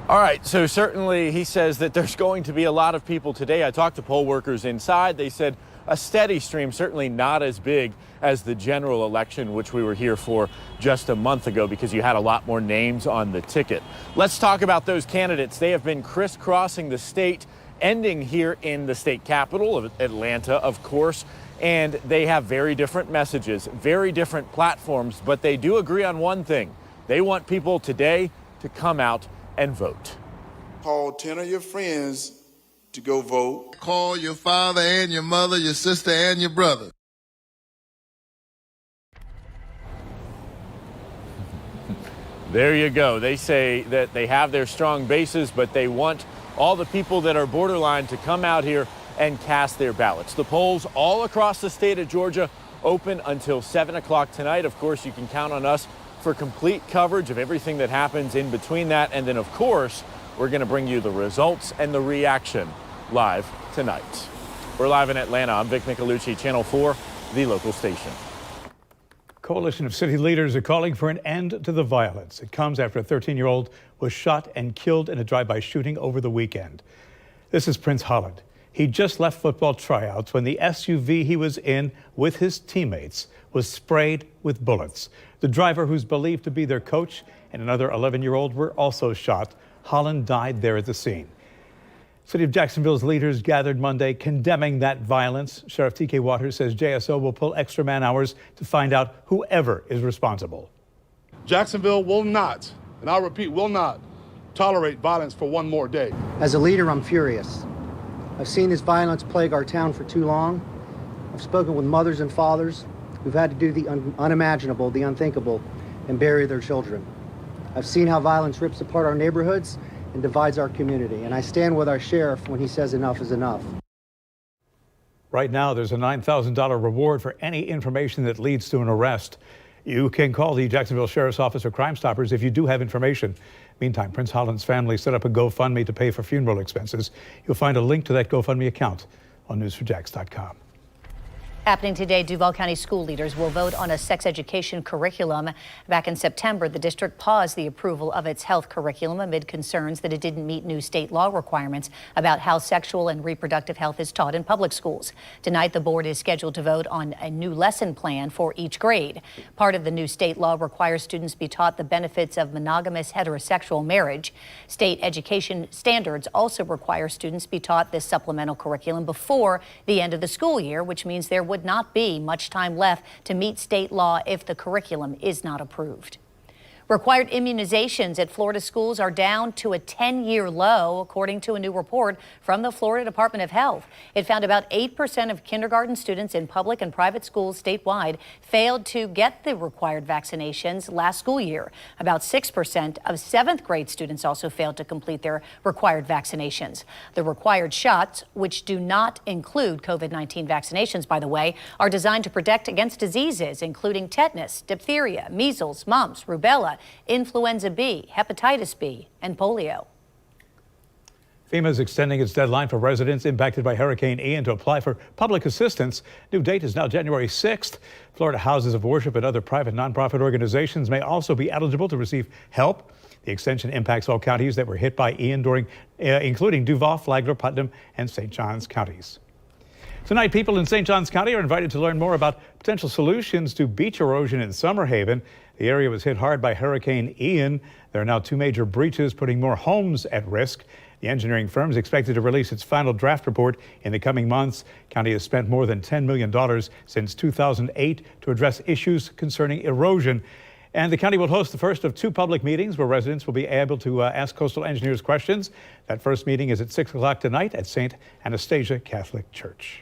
All right, so certainly he says that there's going to be a lot of people today. I talked to poll workers inside. They said a steady stream, certainly not as big as the general election, which we were here for just a month ago because you had a lot more names on the ticket. Let's talk about those candidates. They have been crisscrossing the state, ending here in the state capital of Atlanta, of course, and they have very different messages, very different platforms, but they do agree on one thing. They want people today to come out and vote. Call 10 of your friends to go vote. Call your father and your mother, your sister and your brother. There you go. They say that they have their strong bases, but they want all the people that are borderline to come out here and cast their ballots. The polls all across the state of Georgia open until 7 o'clock tonight. Of course, you can count on us for complete coverage of everything that happens in between that. And then, of course, we're going to bring you the results and the reaction live tonight. We're live in Atlanta. I'm Vic Nicolusci, Channel 4, the local station. Coalition of city leaders are calling for an end to the violence. It comes after a 13-year-old was shot and killed in a drive-by shooting over the weekend. This is Prince Holland. He just left football tryouts when the SUV he was in with his teammates was sprayed with bullets. The driver, who's believed to be their coach, and another 11-year-old were also shot. Holland died there at the scene. City of Jacksonville's leaders gathered Monday condemning that violence. Sheriff T.K. Waters says JSO will pull extra man hours to find out whoever is responsible. Jacksonville will not, and I'll repeat, will not tolerate violence for one more day. As a leader, I'm furious. I've seen this violence plague our town for too long. I've spoken with mothers and fathers who've had to do the unimaginable, the unthinkable, and bury their children. I've seen how violence rips apart our neighborhoods and divides our community, and I stand with our sheriff when he says enough is enough. Right now, there's a $9,000 reward for any information that leads to an arrest. You can call the Jacksonville Sheriff's Office or Crime Stoppers if you do have information. Meantime, Prince Holland's family set up a GoFundMe to pay for funeral expenses. You'll find a link to that GoFundMe account on news4jax.com. Happening today, Duval County school leaders will vote on a sex education curriculum. Back in September, the district paused the approval of its health curriculum amid concerns that it didn't meet new state law requirements about how sexual and reproductive health is taught in public schools. Tonight, the board is scheduled to vote on a new lesson plan for each grade. Part of the new state law requires students be taught the benefits of monogamous heterosexual marriage. State education standards also require students be taught this supplemental curriculum before the end of the school year, which means there would not be much time left to meet state law if the curriculum is not approved. Required immunizations at Florida schools are down to a 10-year low, according to a new report from the Florida Department of Health. It found about 8% of kindergarten students in public and private schools statewide failed to get the required vaccinations last school year. About 6% of 7th grade students also failed to complete their required vaccinations. The required shots, which do not include COVID-19 vaccinations, by the way, are designed to protect against diseases including tetanus, diphtheria, measles, mumps, rubella, influenza B, hepatitis B, and polio. FEMA is extending its deadline for residents impacted by Hurricane Ian to apply for public assistance. New date is now January 6th. Florida houses of worship and other private nonprofit organizations may also be eligible to receive help. The extension impacts all counties that were hit by Ian, including Duval, Flagler, Putnam, and St. Johns counties. Tonight, people in St. Johns County are invited to learn more about potential solutions to beach erosion in Summerhaven. The area was hit hard by Hurricane Ian. There are now 2 major breaches, putting more homes at risk. The engineering firm is expected to release its final draft report in the coming months. County has spent more than $10 million since 2008 to address issues concerning erosion. And the county will host the first of 2 public meetings where residents will be able to ask coastal engineers questions. That first meeting is at 6 o'clock tonight at St. Anastasia Catholic Church.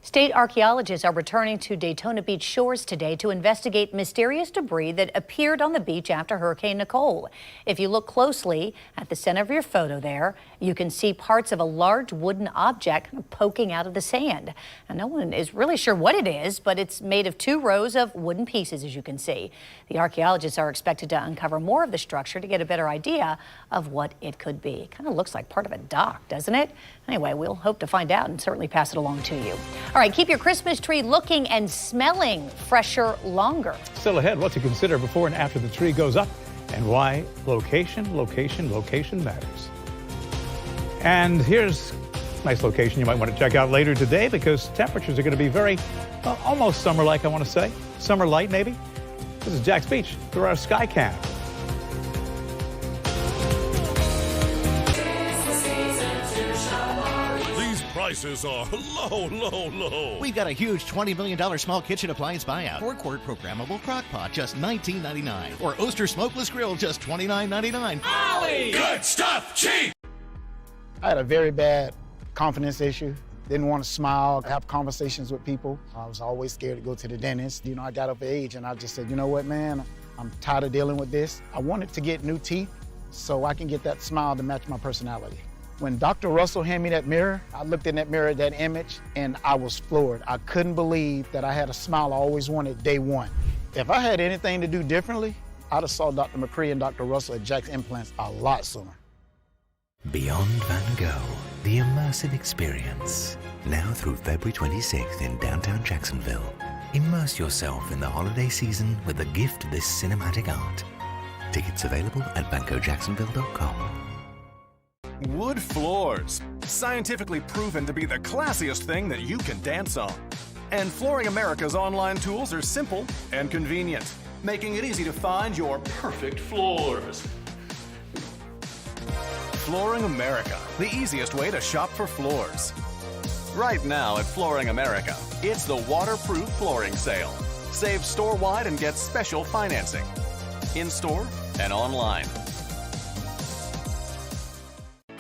State archaeologists are returning to Daytona Beach shores today to investigate mysterious debris that appeared on the beach after Hurricane Nicole. If you look closely at the center of your photo there, you can see parts of a large wooden object poking out of the sand. And no one is really sure what it is, but it's made of 2 rows of wooden pieces, as you can see. The archaeologists are expected to uncover more of the structure to get a better idea of what it could be. Kind of looks like part of a dock, doesn't it? Anyway, we'll hope to find out and certainly pass it along to you. All right, keep your Christmas tree looking and smelling fresher longer. Still ahead, what to consider before and after the tree goes up and why location matters. And here's a nice location you might want to check out later today because temperatures are going to be very, well, almost summer-like, I want to say. Summer light, maybe. This is Jack's Beach through our sky cam. Prices are low. We've got a huge $20 million small kitchen appliance buyout. 4-quart programmable crock pot, just $19.99. Or Oster smokeless grill, just $29.99. Ollie! Good stuff, cheap! I had a very bad confidence issue. Didn't want to smile, have conversations with people. I was always scared to go to the dentist. You know, I got of age and I just said, you know what, man? I'm tired of dealing with this. I wanted to get new teeth so I can get that smile to match my personality. When Dr. Russell handed me that mirror, I looked in that mirror, that image, and I was floored. I couldn't believe that I had a smile I always wanted day one. If I had anything to do differently, I'd have saw Dr. McCree and Dr. Russell at Jack's Implants a lot sooner. Beyond Van Gogh, the immersive experience. Now through February 26th in downtown Jacksonville. Immerse yourself in the holiday season with the gift of this cinematic art. Tickets available at VanGoghJacksonville.com. Wood floors. Scientifically proven to be the classiest thing that you can dance on. And Flooring America's online tools are simple and convenient, making it easy to find your perfect floors. Flooring America, the easiest way to shop for floors. Right now at Flooring America, it's the waterproof flooring sale. Save store-wide and get special financing. In-store and online.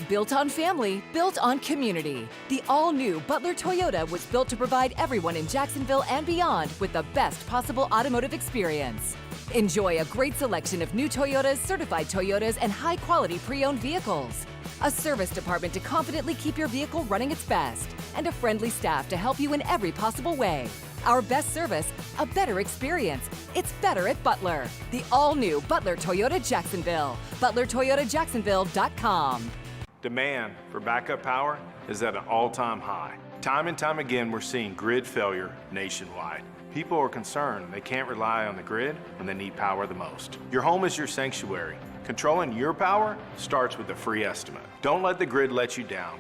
Built on family, built on community. The all-new Butler Toyota was built to provide everyone in Jacksonville and beyond with the best possible automotive experience. Enjoy a great selection of new Toyotas, certified Toyotas, and high-quality pre-owned vehicles. A service department to confidently keep your vehicle running its best. And a friendly staff to help you in every possible way. Our best service, a better experience. It's better at Butler. The all-new Butler Toyota Jacksonville. ButlerToyotaJacksonville.com. Demand for backup power is at an all-time high. Time and time again, we're seeing grid failure nationwide. People are concerned they can't rely on the grid when they need power the most. Your home is your sanctuary. Controlling your power starts with a free estimate. Don't let the grid let you down.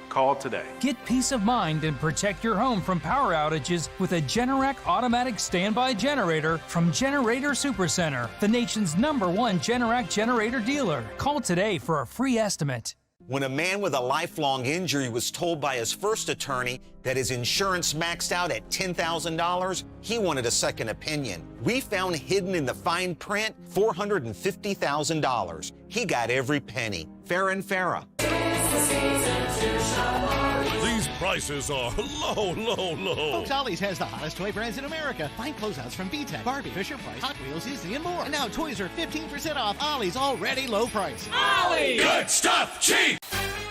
Call today. Get peace of mind and protect your home from power outages with a Generac automatic standby generator from Generator Supercenter, the nation's #1 Generac generator dealer. Call today for a free estimate. When a man with a lifelong injury was told by his first attorney that his insurance maxed out at $10,000, he wanted a second opinion. We found hidden in the fine print $450,000. He got every penny. Farrah and Farrah. These prices are low. Folks, Ollie's has the hottest toy brands in America. Find closeouts from VTech, Barbie, Fisher-Price, Hot Wheels, Disney, and more. And now toys are 15% off. Ollie's already low price. Ollie! Good stuff, cheap!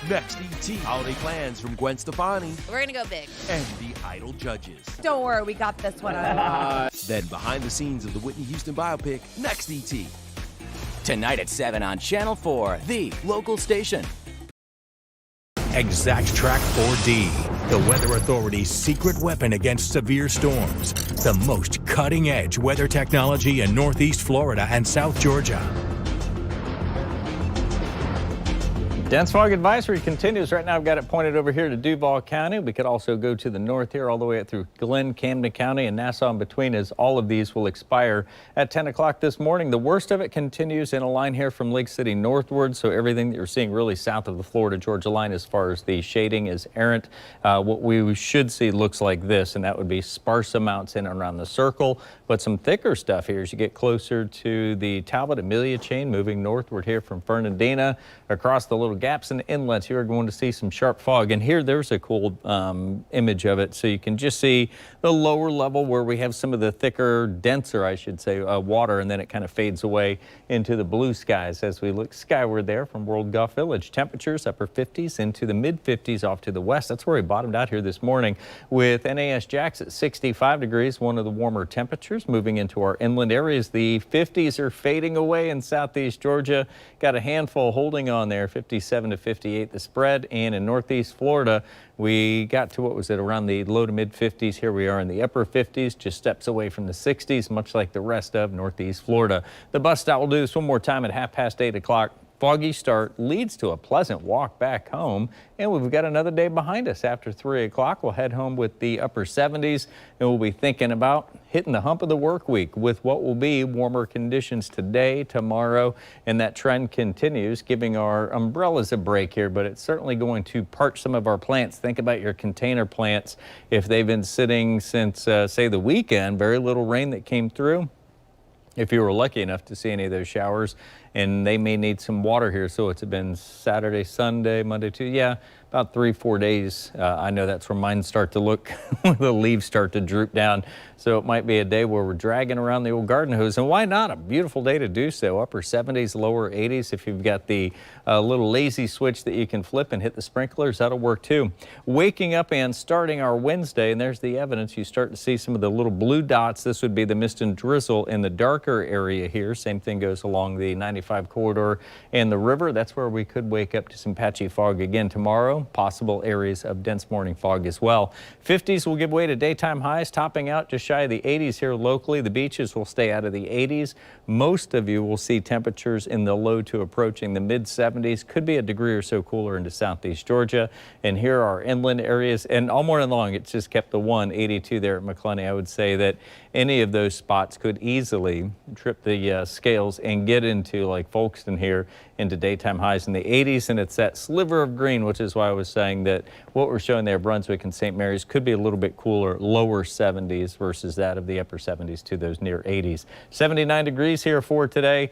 Next, ET. Holiday plans from Gwen Stefani. We're gonna go big. And the Idol judges. Don't worry, we got this one. Then behind the scenes of the Whitney Houston biopic, Next, ET. Tonight at 7 on Channel 4, the local station. Exact Track 4D, the Weather Authority's secret weapon against severe storms. The most cutting-edge weather technology in Northeast Florida and South Georgia. Dense fog advisory continues. Right now I've got it pointed over here to Duval County. We could also go to the north here all the way up through Glenn, Camden County, and Nassau in between, as all of these will expire at 10 o'clock this morning. The worst of it continues in a line here from Lake City northward, so everything that you're seeing really south of the Florida-Georgia line as far as the shading is errant. What we should see looks like this, and that would be sparse amounts in and around the circle, but some thicker stuff here as you get closer to the Talbot-Amelia chain, moving northward here from Fernandina across the little gaps and inlets. You're going to see some sharp fog, and here there's a cool image of it, so you can just see the lower level where we have some of the thicker, denser, I should say, water, and then it kind of fades away into the blue skies as we look skyward there from World Golf Village. Temperatures upper 50s into the mid 50s off to the west. That's where we bottomed out here this morning with NAS Jacks at 65 degrees, one of the warmer temperatures. Moving into our inland areas, the 50s are fading away in southeast Georgia. Got a handful holding on there, 57 to 58 the spread, and in northeast Florida we got to, what was it, around the low to mid 50s. Here we are in the upper 50s, just steps away from the 60s, much like the rest of northeast Florida. The bus stop will do this one more time at 8:30 o'clock. Foggy start leads to a pleasant walk back home, and we've got another day behind us. After 3 o'clock, we'll head home with the upper 70s, and we'll be thinking about hitting the hump of the work week with what will be warmer conditions today, tomorrow, and that trend continues, giving our umbrellas a break here, but it's certainly going to parch some of our plants. Think about your container plants. If they've been sitting since, say, the weekend, very little rain that came through. If you were lucky enough to see any of those showers, and they may need some water here. So it's been Saturday, Sunday, Monday, Tuesday. Yeah, about 3-4 days. I know that's where mine start to look, the leaves start to droop down. So it might be a day where we're dragging around the old garden hose. And why not? A beautiful day to do so. Upper 70s, lower 80s. If you've got the little lazy switch that you can flip and hit the sprinklers, that'll work too. Waking up and starting our Wednesday, and there's the evidence. You start to see some of the little blue dots. This would be the mist and drizzle in the darker area here. Same thing goes along the 95 corridor and the river. That's where we could wake up to some patchy fog again tomorrow. Possible areas of dense morning fog as well. 50s will give way to daytime highs, topping out just shy of the 80s here locally. The beaches will stay out of the 80s. Most of you will see temperatures in the low to approaching the mid 70s. Could be a degree or so cooler into southeast Georgia. And here are inland areas, and all morning long it's just kept the 82 there at McClenny. I would say that any of those spots could easily trip the scales and get into, like Folkston here, into daytime highs in the 80s, and it's that sliver of green, which is why I was saying that what we're showing there, Brunswick and St. Mary's, could be a little bit cooler, lower 70s versus that of the upper 70s to those near 80s. 79 degrees here for today.